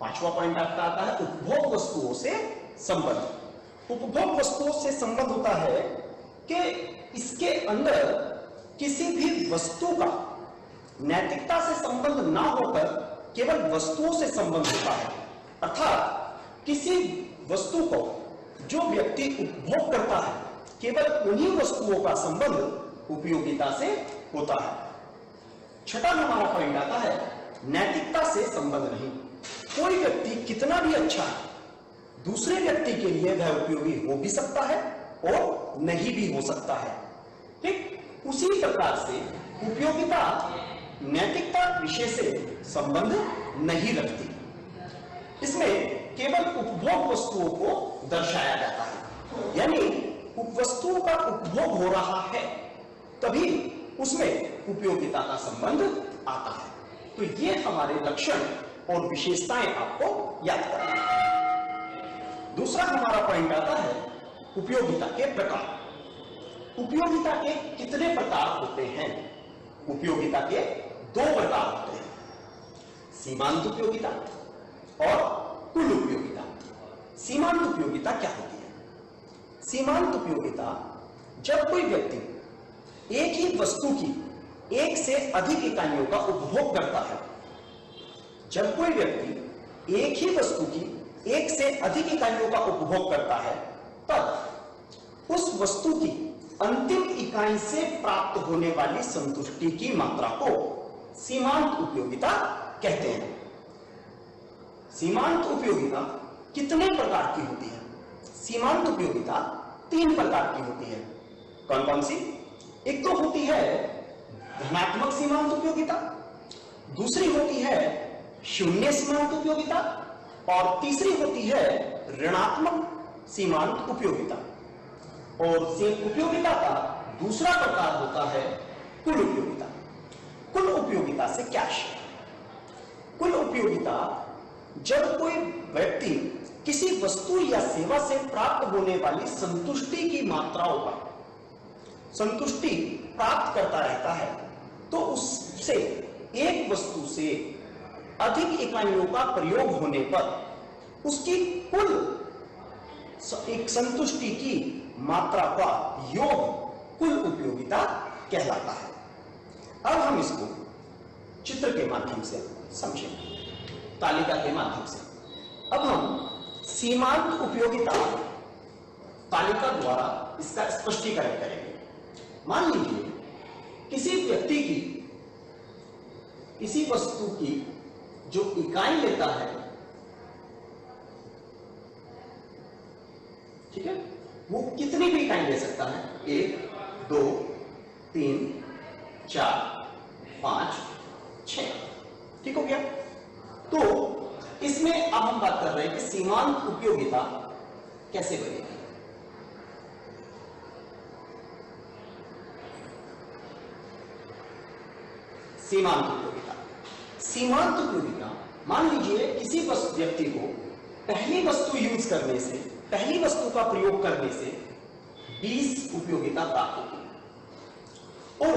पांचवा पॉइंट आपका आता है उपभोग वस्तुओं से संबंध। उपभोग वस्तुओं से संबंध होता है कि इसके अंदर किसी भी वस्तु का नैतिकता से संबंध ना होकर केवल वस्तुओं से संबंध होता है, अर्थात किसी वस्तु को जो व्यक्ति उपभोग करता है केवल उन्हीं वस्तुओं का संबंध उपयोगिता से होता है। छठा हमारा पॉइंट आता है नैतिकता से संबंध नहीं। कोई व्यक्ति कितना भी अच्छा है, दूसरे व्यक्ति के लिए वह उपयोगी हो भी सकता है और नहीं भी हो सकता है। ठीक उसी प्रकार से उपयोगिता नैतिकता विषय से संबंध नहीं रखती। इसमें केवल उपभोग वस्तुओं को दर्शाया जाता है, यानी वस्तुओं का उपभोग हो रहा है तभी उसमें उपयोगिता का संबंध आता है। तो ये हमारे लक्षण और विशेषताएं आपको याद करनी है। दूसरा हमारा पॉइंट आता है उपयोगिता के प्रकार। उपयोगिता के कितने प्रकार होते हैं? उपयोगिता के दो प्रकार होते हैं, सीमांत उपयोगिता और कुल उपयोगिता। सीमांत उपयोगिता क्या होती है? सीमांत उपयोगिता जब कोई व्यक्ति एक ही वस्तु की एक से अधिक इकाइयों का उपभोग करता है, जब कोई व्यक्ति एक ही वस्तु की एक से अधिक इकाइयों का उपभोग करता है तब उस वस्तु की अंतिम इकाई से प्राप्त होने वाली संतुष्टि की मात्रा को सीमांत उपयोगिता कहते हैं। सीमांत उपयोगिता कितने प्रकार की होती है? सीमांत उपयोगिता तीन प्रकार की होती है। कौन कौन सी? एक तो होती है धनात्मक सीमांत उपयोगिता, दूसरी होती है शून्य सीमांत उपयोगिता और तीसरी होती है ऋणात्मक सीमांत उपयोगिता। और उपयोगिता का दूसरा प्रकार होता है कुल उपयोगिता। कुल उपयोगिता से क्या है? कुल उपयोगिता जब कोई व्यक्ति किसी वस्तु या सेवा से प्राप्त होने वाली संतुष्टि की मात्राओं का संतुष्टि प्राप्त करता रहता है तो उससे एक वस्तु से अधिक इकाइयों का प्रयोग होने पर उसकी कुल एक संतुष्टि की मात्रा का योग कुल उपयोगिता कहलाता है। अब हम इसको चित्र के माध्यम से समझेंगे, तालिका के माध्यम से। अब हम सीमांत उपयोगिता तालिका द्वारा इसका स्पष्टीकरण करेंगे। मान लीजिए किसी व्यक्ति की किसी वस्तु की जो इकाई लेता है, ठीक है, वो कितनी भी इकाई ले सकता है, 1, 2, 3, 4, 5, 6, ठीक हो गया। तो इसमें अब हम बात कर रहे हैं कि सीमांत उपयोगिता कैसे बनेगी। सीमांत उपयोगिता, सीमांत उपयोगिता मान लीजिए किसी व्यक्ति को पहली वस्तु यूज करने से, पहली वस्तु का प्रयोग करने से 20 उपयोगिता प्राप्त होती है और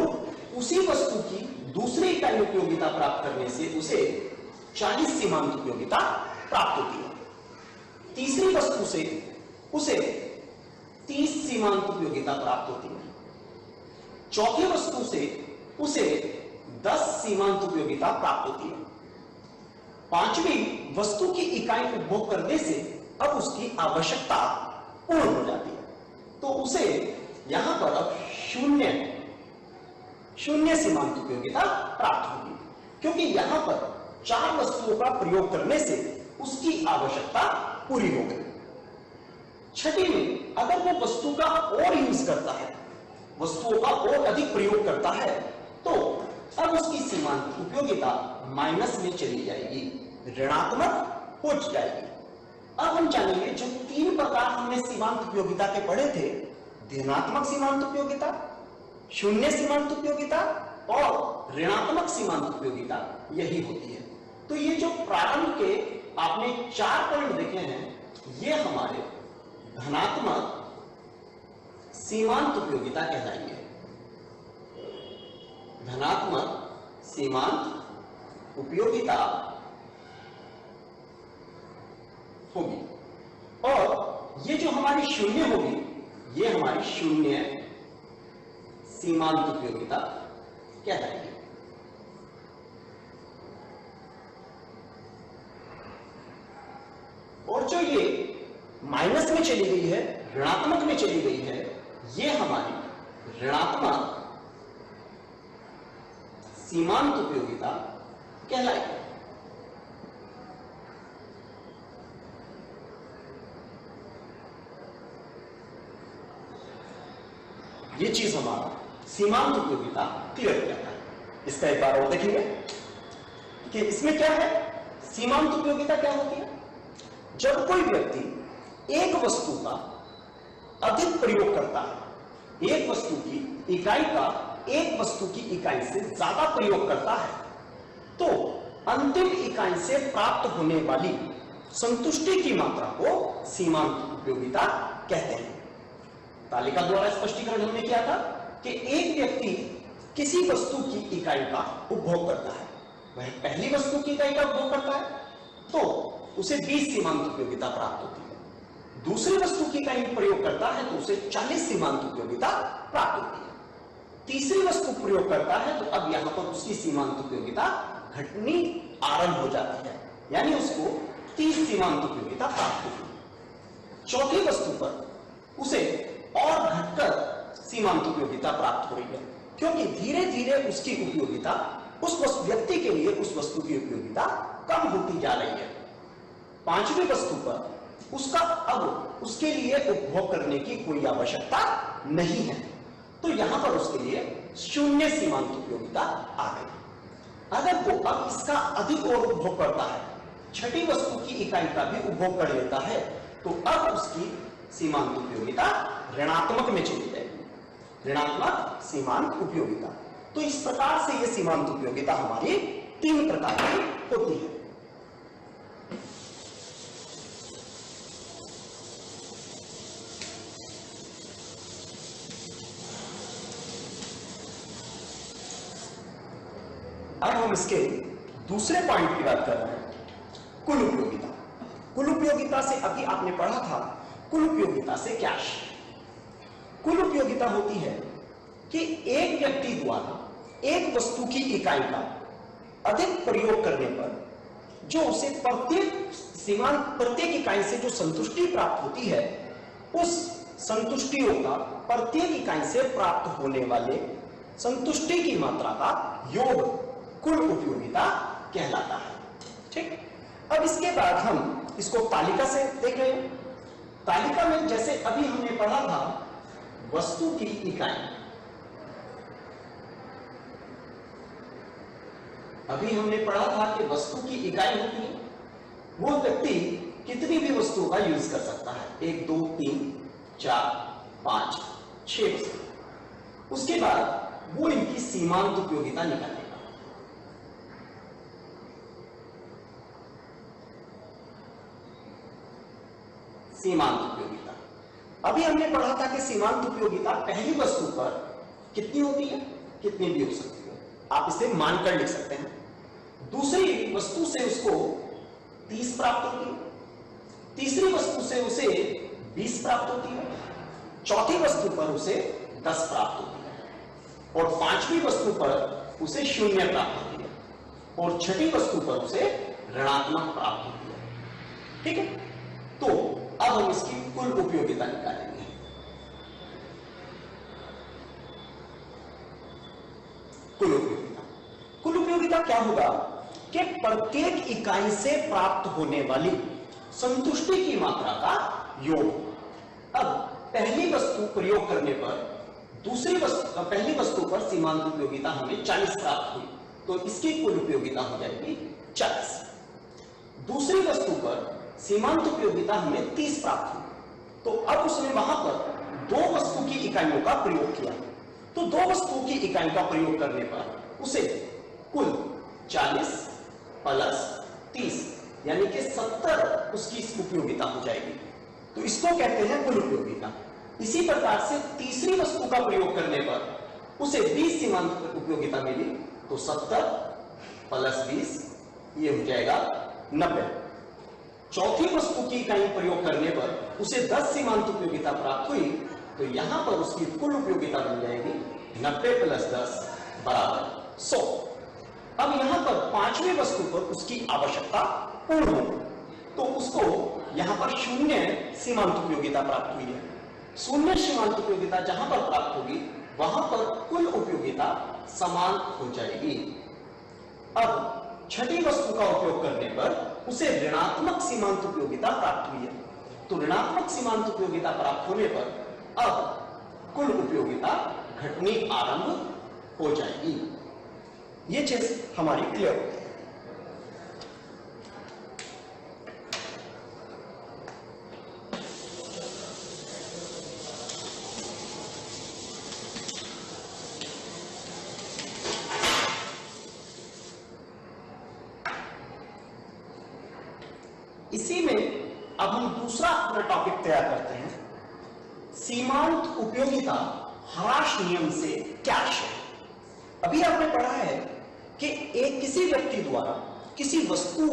उसी वस्तु की दूसरी इकाई उपयोगिता प्राप्त करने से उसे 40 सीमांत उपयोगिता प्राप्त होती है। तीसरी वस्तु से उसे 30 सीमांत उपयोगिता प्राप्त होती है। चौथी वस्तु से उसे 10 सीमांत उपयोगिता प्राप्त होती है। पांचवी वस्तु की इकाई उपभोग करने से अब उसकी आवश्यकता पूर्ण हो जाती है तो उसे यहां पर अब शून्य सीमांत उपयोगिता प्राप्त होगी, क्योंकि यहां पर 4 वस्तुओं का प्रयोग करने से उसकी आवश्यकता पूरी हो गई। छठी में अगर वो वस्तु का और यूज करता है, वस्तुओं का और अधिक प्रयोग करता है तो अब उसकी सीमांत उपयोगिता माइनस में चली जाएगी, ऋणात्मक हो जाएगी। अब हम जानेंगे जो 3 प्रकार हमने सीमांत उपयोगिता के पढ़े थे धनात्मक सीमांत उपयोगिता, शून्य सीमांत उपयोगिता और ऋणात्मक सीमांत उपयोगिता यही होती है। तो ये जो प्रारंभ के आपने 4 पॉइंट देखे हैं, ये हमारे धनात्मक सीमांत उपयोगिता कहलाएंगे। धनात्मक सीमांत उपयोगिता होगी, और ये जो हमारी शून्य होगी, ये हमारी शून्य सीमांत उपयोगिता कहलाएगी। और जो ये माइनस में चली गई है, ऋणात्मक में चली गई है, ये हमारी ऋणात्मक सीमांत उपयोगिता कहलाएगी। ये चीज हमारा सीमांत उपयोगिता क्लियर हो जाता है। इसका एक बार और देखेंगे कि इसमें क्या है। सीमांत उपयोगिता क्या होती है? जब कोई व्यक्ति एक वस्तु का अधिक प्रयोग करता है, एक वस्तु की इकाई का एक वस्तु की इकाई से ज्यादा प्रयोग करता है, तो अंतिम इकाई से प्राप्त होने वाली संतुष्टि की मात्रा को सीमांत उपयोगिता कहते हैं। तालिका द्वारा स्पष्टीकरण हमने किया था कि एक व्यक्ति किसी वस्तु की इकाई का उपभोग करता है, वह पहली वस्तु की इकाई का उपभोग करता है तो उसे 20 सीमांत उपयोगिता प्राप्त होती है। दूसरी वस्तु की इकाई प्रयोग करता है तो उसे 40 सीमांत उपयोगिता प्राप्त होती है। तीसरी वस्तु प्रयोग करता है तो अब यहां पर उसकी सीमांत उपयोगिता घटनी आरंभ हो जाती है, यानी उसको 30 सीमांत उपयोगिता प्राप्त होती है। चौथी वस्तु पर उसे और घटकर सीमांत उपयोगिता प्राप्त हो रही है, क्योंकि धीरे धीरे उसकी उपयोगिता उस व्यक्ति के लिए उस वस्तु की उपयोगिता कम होती जा रही है। पांचवी वस्तु पर उसका अब उसके लिए उपभोग करने की कोई आवश्यकता नहीं है, तो यहां पर उसके लिए शून्य सीमांत उपयोगिता आ गई। अगर वो अब इसका अधिक और उपभोग करता है, छठी वस्तु की इकाई का भी उपभोग कर लेता है, तो अब उसकी सीमांत उपयोगिता ऋणात्मक में चली जाएगी, ऋणात्मक सीमांत उपयोगिता। तो इस प्रकार से यह सीमांत उपयोगिता हमारी 3 प्रकार की होती है। अब हम इसके दूसरे पॉइंट की बात कर रहे हैं, कुल उपयोगिता। कुल उपयोगिता से अभी आपने पढ़ा था, कुल उपयोगिता से क्या? कुल उपयोगिता होती है कि एक व्यक्ति द्वारा एक वस्तु की इकाई का अधिक प्रयोग करने पर जो उसे प्रत्येक इकाई से जो संतुष्टि प्राप्त होती है, उस संतुष्टियों का प्रत्येक इकाई से प्राप्त होने वाले संतुष्टि की मात्रा का योग कुल उपयोगिता कहलाता है। ठीक, अब इसके बाद हम इसको तालिका से देख रहे हैं। तालिका में जैसे अभी हमने पढ़ा था वस्तु की इकाई, अभी हमने पढ़ा था कि वस्तु की इकाई होती है, वो व्यक्ति कितनी भी वस्तुओं का यूज कर सकता है, 1 2 3 4 5 6 वस्तु। उसके बाद वो इनकी सीमांत उपयोगिता निकालेगा। सीमांत उपयोगिता अभी हमने पढ़ा था कि सीमांत उपयोगिता पहली वस्तु पर कितनी होती है, कितनी भी हो सकती है, आप इसे मानकर लिख सकते हैं। दूसरी वस्तु से उसको 30 प्राप्त होती है, तीसरी वस्तु से उसे 20 प्राप्त होती है, चौथी वस्तु पर उसे 10 प्राप्त होती है, और पांचवी वस्तु पर उसे 0 प्राप्त होती है, और छठी वस्तु पर उसे ऋणात्मक प्राप्त होती है। ठीक है, तो अब हम इसकी कुल उपयोगिता निकालेंगे। कुल उपयोगिता, कुल उपयोगिता क्या होगा कि प्रत्येक इकाई से प्राप्त होने वाली संतुष्टि की मात्रा का योग। अब पहली वस्तु प्रयोग करने पर पहली वस्तु पर सीमांत उपयोगिता हमें 40 प्राप्त हुई, तो इसकी कुल उपयोगिता हो जाएगी 40। दूसरी वस्तु पर सीमांत उपयोगिता हमें 30 प्राप्त हुई, तो अब उसने वहां पर दो वस्तु की इकाइयों का प्रयोग किया, तो दो वस्तुओं की इकाई का प्रयोग करने पर उसे कुल 40 प्लस 30 यानी कि 70 उसकी उपयोगिता हो जाएगी। तो इसको कहते हैं कुल उपयोगिता। इसी प्रकार से तीसरी वस्तु का प्रयोग करने पर उसे 20 सीमांत उपयोगिता मिली, तो 70 प्लस 20 ये हो जाएगा 90। चौथी वस्तु की इकाई प्रयोग करने पर उसे 10 सीमांत उपयोगिता प्राप्त हुई, तो यहां पर उसकी कुल उपयोगिता बन जाएगी 90 प्लस 10 बराबर 100। अब यहां पर पांचवी वस्तु पर उसकी आवश्यकता पूर्ण हो, तो उसको यहां पर 0 सीमांत उपयोगिता प्राप्त हुई है। 0 सीमांत उपयोगिता जहां पर प्राप्त होगी वहां पर कुल उपयोगिता समान हो जाएगी। अब छठी वस्तु का उपयोग करने पर उसे ऋणात्मक सीमांत उपयोगिता प्राप्त हुई है, तो ऋणात्मक सीमांत उपयोगिता प्राप्त होने पर अब कुल उपयोगिता घटनी आरंभ हो जाएगी। ये चीज हमारी क्लियर हो गई। इसी में अब हम दूसरा अपना टॉपिक तैयार करते हैं, सीमांत उपयोगिता ह्रास नियम से क्या आशय है। अभी आपने पढ़ा है कि एक किसी व्यक्ति द्वारा किसी वस्तु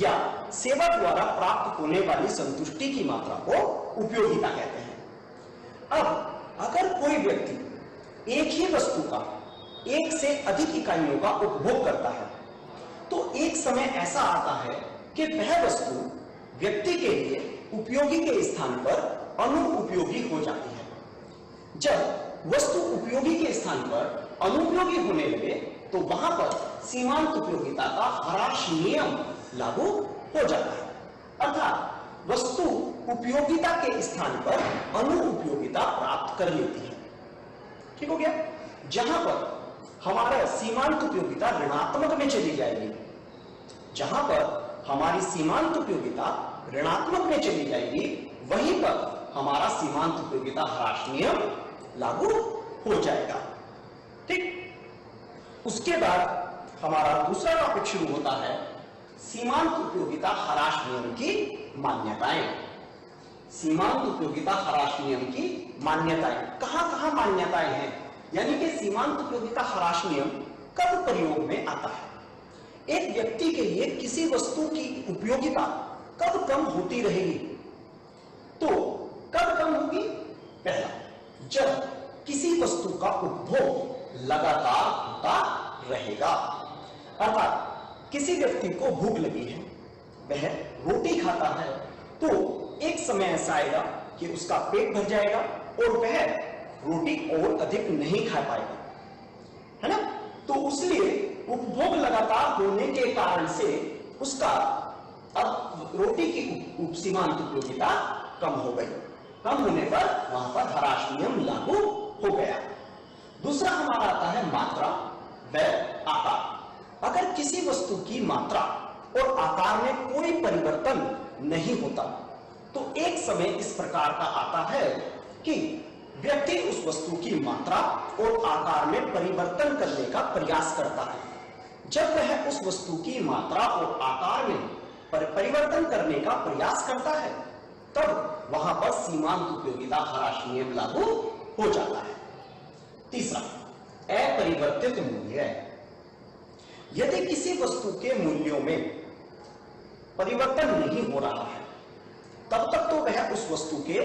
या सेवा द्वारा प्राप्त होने वाली संतुष्टि की मात्रा को उपयोगिता कहते हैं। अब अगर कोई व्यक्ति एक ही वस्तु का एक से अधिक इकाइयों का उपभोग करता है, तो एक समय ऐसा आता है कि वह वस्तु व्यक्ति के लिए उपयोगी के स्थान पर अनुपयोगी हो जाती है। जब वस्तु उपयोगी के स्थान पर अनुपयोगी होने लगे, तो वहां पर सीमांत उपयोगिता का ह्रास नियम लागू हो जाता है, अर्थात वस्तु उपयोगिता के स्थान पर अनुपयोगिता प्राप्त कर लेती है। ठीक हो गया। जहां पर हमारा सीमांत उपयोगिता ऋणात्मक में चली जाएगी, जहां पर हमारी सीमांत उपयोगिता ऋणात्मक में चली जाएगी, वहीं पर हमारा सीमांत उपयोगिता ह्रास नियम लागू हो जाएगा। ठीक। उसके बाद हमारा दूसरा टॉपिक शुरू होता है, सीमांत उपयोगिता ह्रास नियम की मान्यताएं। सीमांत उपयोगिता ह्रास नियम की मान्यताएं कहां कहां मान्यताएं हैं, यानी कि सीमांत उपयोगिता ह्रास नियम कब प्रयोग में आता है। एक व्यक्ति के लिए किसी वस्तु की उपयोगिता कब कम होती रहेगी, तो कब कम होगी। पहला, जब किसी वस्तु का उपभोग लगातार होता रहेगा, अर्थात किसी व्यक्ति को भूख लगी है, वह रोटी खाता है, तो एक समय ऐसा आएगा कि उसका पेट भर जाएगा और वह रोटी और अधिक नहीं खा पाएगा, है ना। तो उसलिए उपभोग लगातार होने के कारण से उसका अब रोटी की सीमांत उपयोगिता कम हो गई। कम होने पर वहां पर ह्रास नियम लागू हो गया। दूसरा हमारा आता है मात्रा व आकार। अगर किसी वस्तु की मात्रा और आकार में कोई परिवर्तन नहीं होता, तो एक समय इस प्रकार का आता है कि व्यक्ति उस वस्तु की मात्रा और आकार में परिवर्तन करने का प्रयास करता है। जब वह उस वस्तु की मात्रा और आकार में परिवर्तन करने का प्रयास करता है, तब वहां पर सीमांत उपयोगिता ह्रास नियम लागू हो जाता है। तीसरा, अपरिवर्तित मूल्य। यदि किसी वस्तु के मूल्यों में परिवर्तन नहीं हो रहा है, तब तक तो वह उस वस्तु के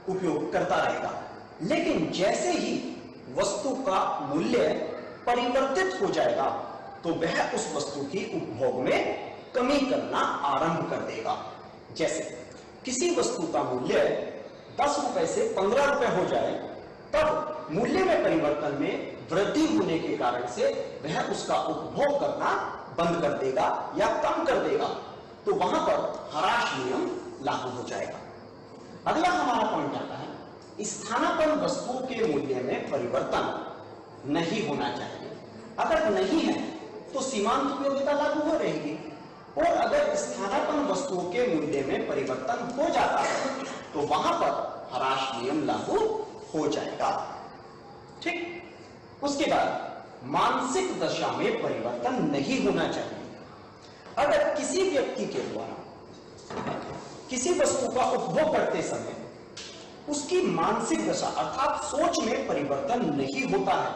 उपयोग करता रहेगा, लेकिन जैसे ही वस्तु का मूल्य परिवर्तित हो जाएगा, तो वह उस वस्तु की उपभोग में कमी करना आरंभ कर देगा। जैसे किसी वस्तु का मूल्य 10 रुपए से 15 रुपए हो जाए, तब मूल्य में परिवर्तन में वृद्धि होने के कारण से वह उसका उपभोग करना बंद कर देगा या कम कर देगा, तो वहां पर ह्रास नियम लागू हो जाएगा। अगला हमारा पॉइंट आता है, स्थानापन्न वस्तुओं के मूल्य में परिवर्तन नहीं होना चाहिए। अगर नहीं है तो सीमांत उपयोगिता लागू हो रहेगी, और अगर स्थानापन्न वस्तुओं के मूल्य में परिवर्तन हो जाता है, तो वहां पर ह्रास नियम लागू हो जाएगा। ठीक, उसके बाद मानसिक दशा में परिवर्तन नहीं होना चाहिए। अगर किसी व्यक्ति के द्वारा किसी वस्तु का उपभोग करते समय उसकी मानसिक दशा अर्थात सोच में परिवर्तन नहीं होता है,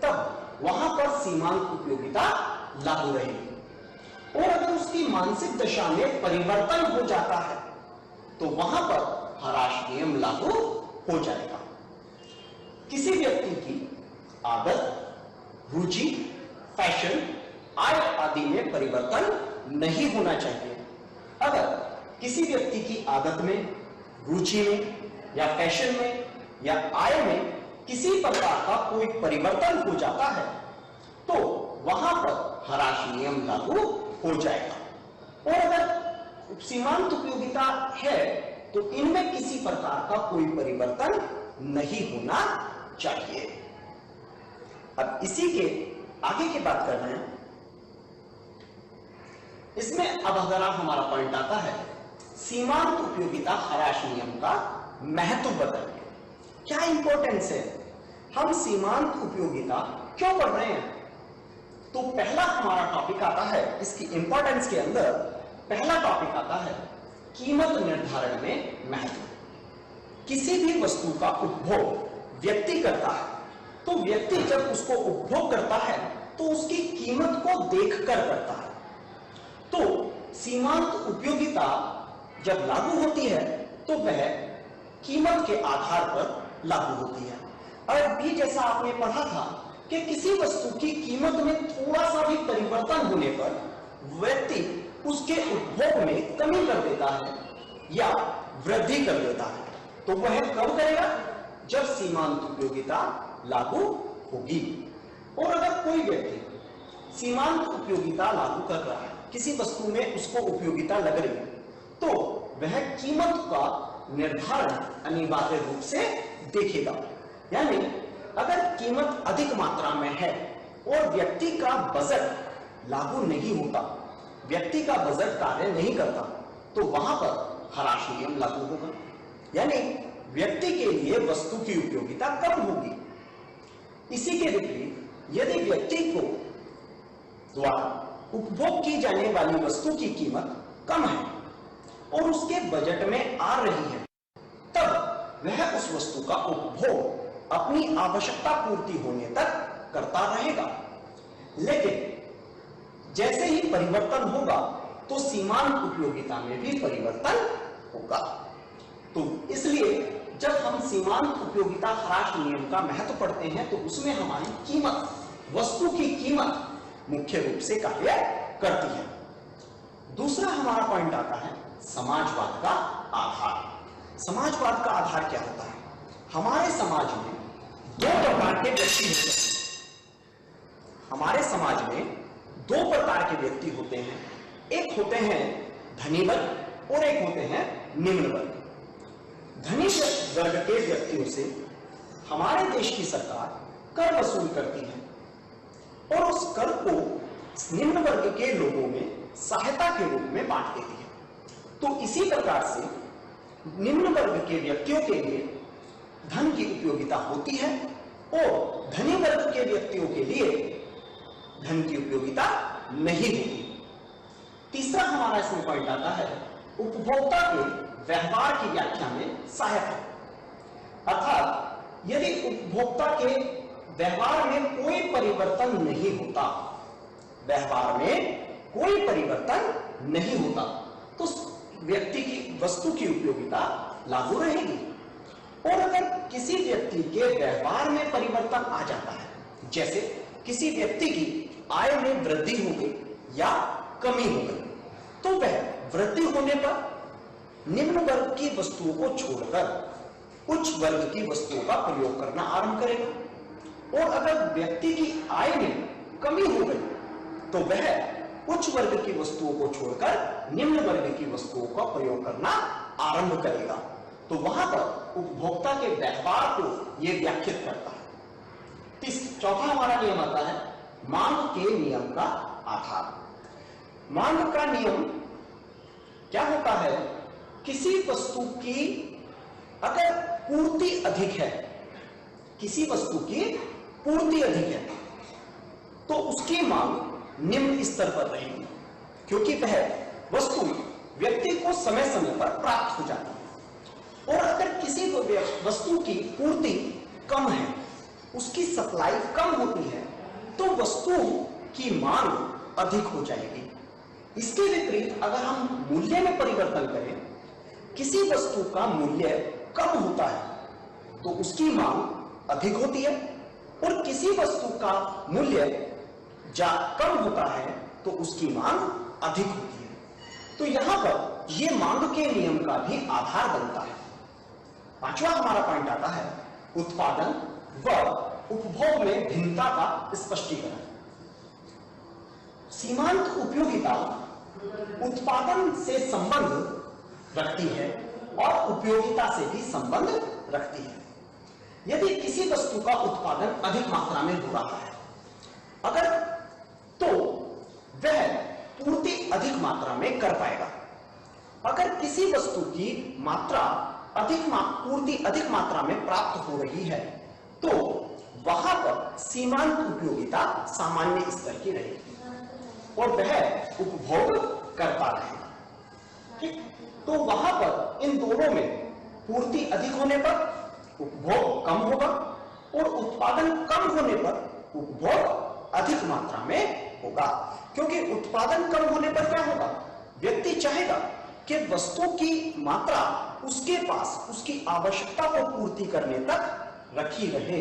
तब वहां पर सीमांत उपयोगिता लागू रहेगी। और अगर उसकी मानसिक दशा में परिवर्तन हो जाता है तो वहां पर ह्रास नियम लागू हो जाएगा। किसी व्यक्ति की आदत, रुचि, फैशन, आय आदि में परिवर्तन नहीं होना चाहिए। अगर किसी व्यक्ति की आदत में, रुचि में या फैशन में या आय में किसी प्रकार का कोई परिवर्तन हो जाता है तो वहां पर ह्रास नियम लागू हो जाएगा। और अगर सीमांत उपयोगिता है तो इनमें किसी प्रकार का कोई परिवर्तन नहीं होना चाहिए। अब इसी के आगे की बात कर रहे हैं। इसमें अब अगर हमारा पॉइंट आता है सीमांत उपयोगिता ह्रास नियम का महत्व बताइए, क्या इंपॉर्टेंस है, हम सीमांत उपयोगिता क्यों पढ़ रहे हैं। तो पहला हमारा टॉपिक आता है, इसकी इंपॉर्टेंस के अंदर पहला टॉपिक आता है कीमत निर्धारण में महत्व। किसी भी वस्तु का उपभोग व्यक्ति करता है तो व्यक्ति जब उसको उपभोग करता है तो उसकी कीमत को देखकर करता है। तो सीमांत उपयोगिता जब लागू होती है तो वह कीमत के आधार पर लागू होती है। और भी जैसा आपने पढ़ा था कि किसी वस्तु की कीमत में थोड़ा सा भी परिवर्तन होने पर व्यक्ति उसके उपभोग में कमी कर देता है या वृद्धि कर देता है। तो वह कब करेगा, जब सीमांत उपयोगिता लागू होगी। और अगर कोई व्यक्ति सीमांत उपयोगिता लागू कर रहा है, किसी वस्तु में उसको उपयोगिता लग रही है, तो वह कीमत का निर्धारण अनिवार्य रूप से देखेगा। यानी अगर कीमत अधिक मात्रा में है और व्यक्ति का बजट लागू नहीं होता, व्यक्ति का बजट कार्य नहीं करता, तो वहां पर ह्रास नियम लागू होगा। यानी व्यक्ति के लिए वस्तु की उपयोगिता कम होगी। इसी के विपरीत यदि व्यक्ति को द्वारा उपभोग की जाने वाली वस्तु की कीमत कम है और उसके बजट में आ रही है, तब वह उस वस्तु का उपभोग अपनी आवश्यकता पूर्ति होने तक करता रहेगा। लेकिन जैसे ही परिवर्तन होगा तो सीमांत उपयोगिता में भी परिवर्तन होगा। तो इसलिए जब हम सीमांत उपयोगिता ह्रास नियम का महत्व पढ़ते हैं तो उसमें हमारी कीमत, वस्तु की कीमत मुख्य रूप से कार्य करती है। दूसरा हमारा पॉइंट आता है समाजवाद का आधार। समाजवाद का आधार क्या होता है? हमारे समाज में दो प्रकार के व्यक्ति होते हैं। हमारे समाज में दो प्रकार के व्यक्ति होते हैं, एक होते हैं धनी वर्ग और एक होते हैं निम्न वर्ग। धनी वर्ग के व्यक्तियों से हमारे देश की सरकार कर वसूल करती है और उस कर को निम्न वर्ग के लोगों में सहायता के रूप में बांट देती है। तो इसी प्रकार से निम्न वर्ग के व्यक्तियों के लिए धन की उपयोगिता होती है और धनी वर्ग के व्यक्तियों के लिए धन की उपयोगिता नहीं होती। तीसरा हमारा इसमें पॉइंट आता है उपभोक्ता के व्यवहार की व्याख्या में सहायता। अर्थात यदि उपभोक्ता के व्यवहार में कोई परिवर्तन नहीं होता, व्यवहार में कोई परिवर्तन नहीं होता, तो व्यक्ति की वस्तु की उपयोगिता लागू रहेगी। और अगर किसी व्यक्ति के व्यवहार में परिवर्तन आ जाता है, जैसे किसी व्यक्ति की आय में वृद्धि हो गई या कमी हो गई, तो वह वृद्धि होने पर निम्न वर्ग की वस्तुओं को छोड़कर उच्च वर्ग की वस्तुओं का प्रयोग करना आरंभ करेगा। और अगर व्यक्ति की आय में कमी हो गई तो वह उच्च वर्ग की वस्तुओं को छोड़कर निम्न वर्ग की वस्तुओं का प्रयोग करना आरंभ करेगा। तो वहां पर उपभोक्ता के व्यवहार को यह व्याख्यात करता है। चौथा हमारा नियम आता है मांग के नियम का आधार। मांग का नियम क्या होता है? किसी वस्तु की अगर पूर्ति अधिक है, किसी वस्तु की पूर्ति अधिक है, तो उसकी मांग निम्न स्तर पर रहेगी, क्योंकि वह वस्तु व्यक्ति को समय समय पर प्राप्त हो जाती है। और अगर किसी वस्तु की पूर्ति कम है, उसकी सप्लाई कम होती है, तो वस्तु की मांग अधिक हो जाएगी। इसके विपरीत अगर हम मूल्य में परिवर्तन करें, किसी वस्तु का मूल्य कम होता है तो उसकी मांग अधिक होती है, और किसी वस्तु का मूल्य कम होता है तो उसकी मांग अधिक होती है। तो यहां पर यह मांग के नियम का भी आधार बनता है। पांचवा हमारा पॉइंट आता है उत्पादन व उपभोग में भिन्नता का स्पष्टीकरण। सीमांत उपयोगिता उत्पादन से संबंध रखती है और उपयोगिता से भी संबंध रखती है। यदि किसी वस्तु का उत्पादन अधिक मात्रा में हो रहा है, अगर तो वह पूर्ति अधिक मात्रा में कर पाएगा। अगर किसी वस्तु की पूर्ति अधिक मात्रा में प्राप्त हो रही है, तो वहां पर सीमांत उपयोगिता सामान्य स्तर की रहेगी और वह उपभोग करता रहेगा। ठीक, तो वहां पर इन दोनों में पूर्ति अधिक होने पर उपभोग कम होगा, और उत्पादन कम होने पर उपभोग अधिक मात्रा में होगा। क्योंकि उत्पादन कम होने पर क्या होगा, व्यक्ति चाहेगा कि वस्तु की मात्रा उसके पास उसकी आवश्यकता को पूर्ति करने तक रखी रहे।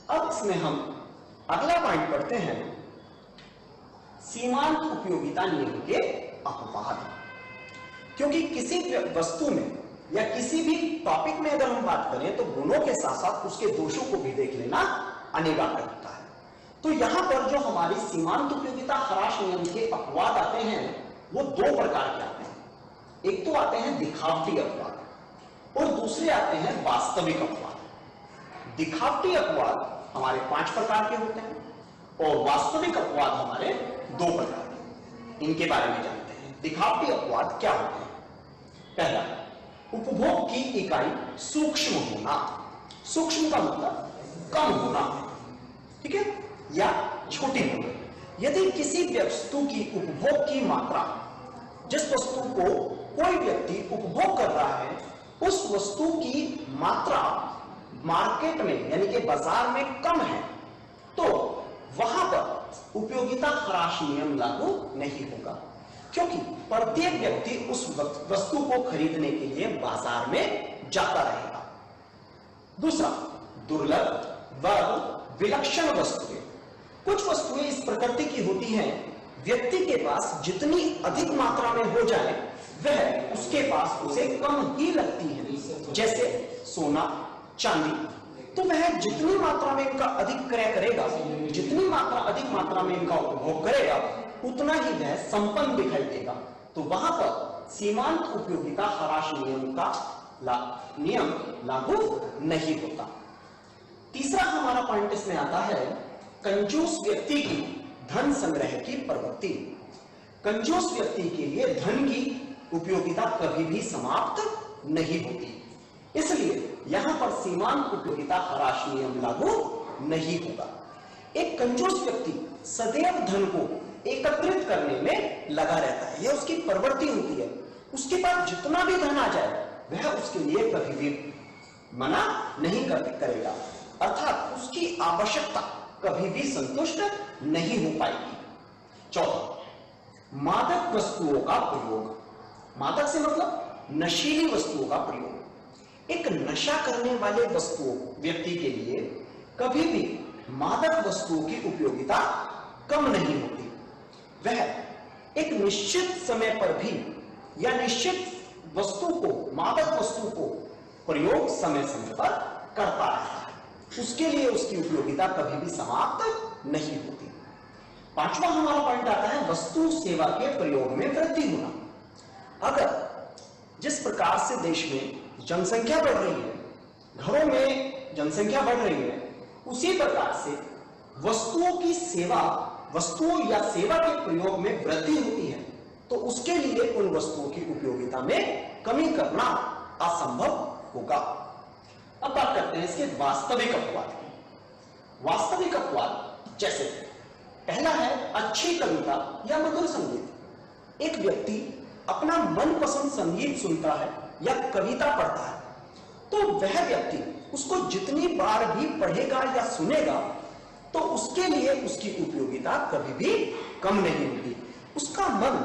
अब इसमें हम अगला पॉइंट पढ़ते हैं, सीमांत उपयोगिता नियम के अपवाद। क्योंकि किसी वस्तु में या किसी भी टॉपिक में अगर हम बात करें तो गुणों के साथ साथ उसके दोषों को भी देख लेना अनिवार्य होता है। तो यहां पर जो हमारी सीमांत उपयोगिता ह्रास नियम के अपवाद आते हैं वो दो प्रकार के आते हैं। एक तो आते हैं दिखावटी अपवाद और दूसरे आते हैं वास्तविक अपवाद। दिखावटी अपवाद हमारे 5 प्रकार के होते हैं और वास्तविक अपवाद हमारे 2 प्रकार के। इनके बारे में जानते हैं। दिखावटी अपवाद क्या होते हैं? पहला, उपभोग की इकाई सूक्ष्म होना। सूक्ष्म का मतलब कम होना, ठीक है, या छोटी होना। यदि किसी वस्तु की उपभोग की मात्रा, जिस वस्तु को कोई व्यक्ति उपभोग कर रहा है, उस वस्तु की मात्रा मार्केट में यानी कि बाजार में कम है, तो वहां पर उपयोगिता ह्रास नियम लागू नहीं होगा, क्योंकि प्रत्येक व्यक्ति उस वस्तु को खरीदने के लिए बाजार में जाता रहेगा। दूसरा, दुर्लभ व विलक्षण वस्तुएं। कुछ वस्तुएं इस प्रकृति की होती हैं, व्यक्ति के पास जितनी अधिक मात्रा में हो जाए वह उसके पास उसे कम ही लगती है। जैसे सोना, चांदी, तो वह जितनी मात्रा में इनका अधिक क्रय करेगा, जितनी मात्रा अधिक मात्रा में इनका उपभोग करेगा, उतना ही वह संपन्न दिखाई देगा। तो वहां पर सीमांत उपयोगिता ह्रास नियम का नियम लागू नहीं होता। तीसरा हमारा पॉइंट इसमें आता है कंजूस व्यक्ति की धन संग्रह की प्रवृत्ति। कंजूस व्यक्ति के लिए धन की उपयोगिता कभी भी समाप्त नहीं होती, इसलिए यहां पर सीमांत उपयोगिता ह्रास नियम लागू नहीं होगा। एक कंजूस व्यक्ति सदैव धन को एकत्रित करने में लगा रहता है, यह उसकी प्रवृत्ति होती है। उसके पास जितना भी धन आ जाए वह उसके लिए कभी भी मना नहीं करेगा, अर्थात उसकी आवश्यकता कभी भी संतुष्ट नहीं हो पाएगी। चौथा, मादक वस्तुओं का प्रयोग। मादक से मतलब नशीली वस्तुओं का प्रयोग। एक नशा करने वाले व्यक्ति के लिए कभी भी मादक वस्तुओं की उपयोगिता कम नहीं होती। वह एक निश्चित समय पर भी या निश्चित वस्तु को, मादक वस्तु को प्रयोग समय समय पर करता रहता है, उसके लिए उसकी उपयोगिता कभी भी समाप्त नहीं होती। पांचवा हमारा पॉइंट आता है वस्तु सेवा के प्रयोग में वृद्धि होना। अगर जिस प्रकार से देश में जनसंख्या बढ़ रही है, घरों में जनसंख्या बढ़ रही है, उसी प्रकार से वस्तुओं या सेवा के प्रयोग में वृद्धि होती है, तो उसके लिए उन वस्तुओं की उपयोगिता में कमी करना असंभव होगा। अब बात करते हैं इसके वास्तविक अपवाद की। वास्तविक अपवाद जैसे पहला है अच्छी कविता या मधुर संगीत। एक व्यक्ति अपना मनपसंद संगीत सुनता है या कविता पढ़ता है तो वह व्यक्ति उसको जितनी बार भी पढ़ेगा या सुनेगा तो उसके लिए उसकी उपयोगिता कभी भी कम नहीं होगी। उसका मन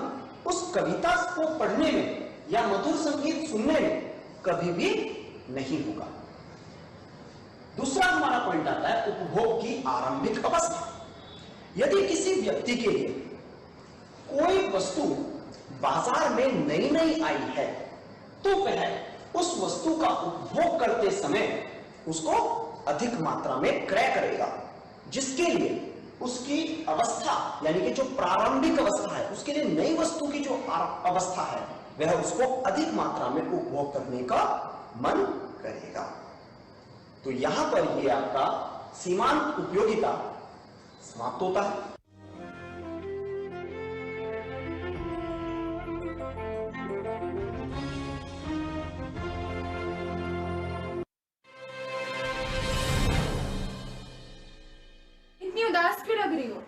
उस कविता को पढ़ने में या मधुर संगीत सुनने में कभी भी नहीं होगा। दूसरा हमारा पॉइंट आता है उपभोग की आरंभिक अवस्था। यदि किसी व्यक्ति के लिए कोई वस्तु बाजार में नई नई आई है तो वह उस वस्तु का उपभोग करते समय उसको अधिक मात्रा में क्रय करेगा, जिसके लिए उसकी अवस्था यानी कि जो प्रारंभिक अवस्था है उसके लिए नई वस्तु की जो अवस्था है वह उसको अधिक मात्रा में उपभोग करने का मन करेगा। तो यहां पर ये आपका सीमांत उपयोगिता समाप्त होता है। इतनी उदास क्यों लग रही हो?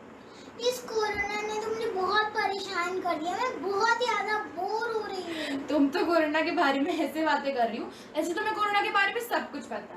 इस कोरोना ने तो मुझे बहुत परेशान कर दिया। मैं बहुत ज्यादा बोर हो रही हूँ। तुम तो कोरोना के बारे में ऐसे बातें कर रही हो, ऐसे तो मैं कोरोना के बारे में सब कुछ पता है।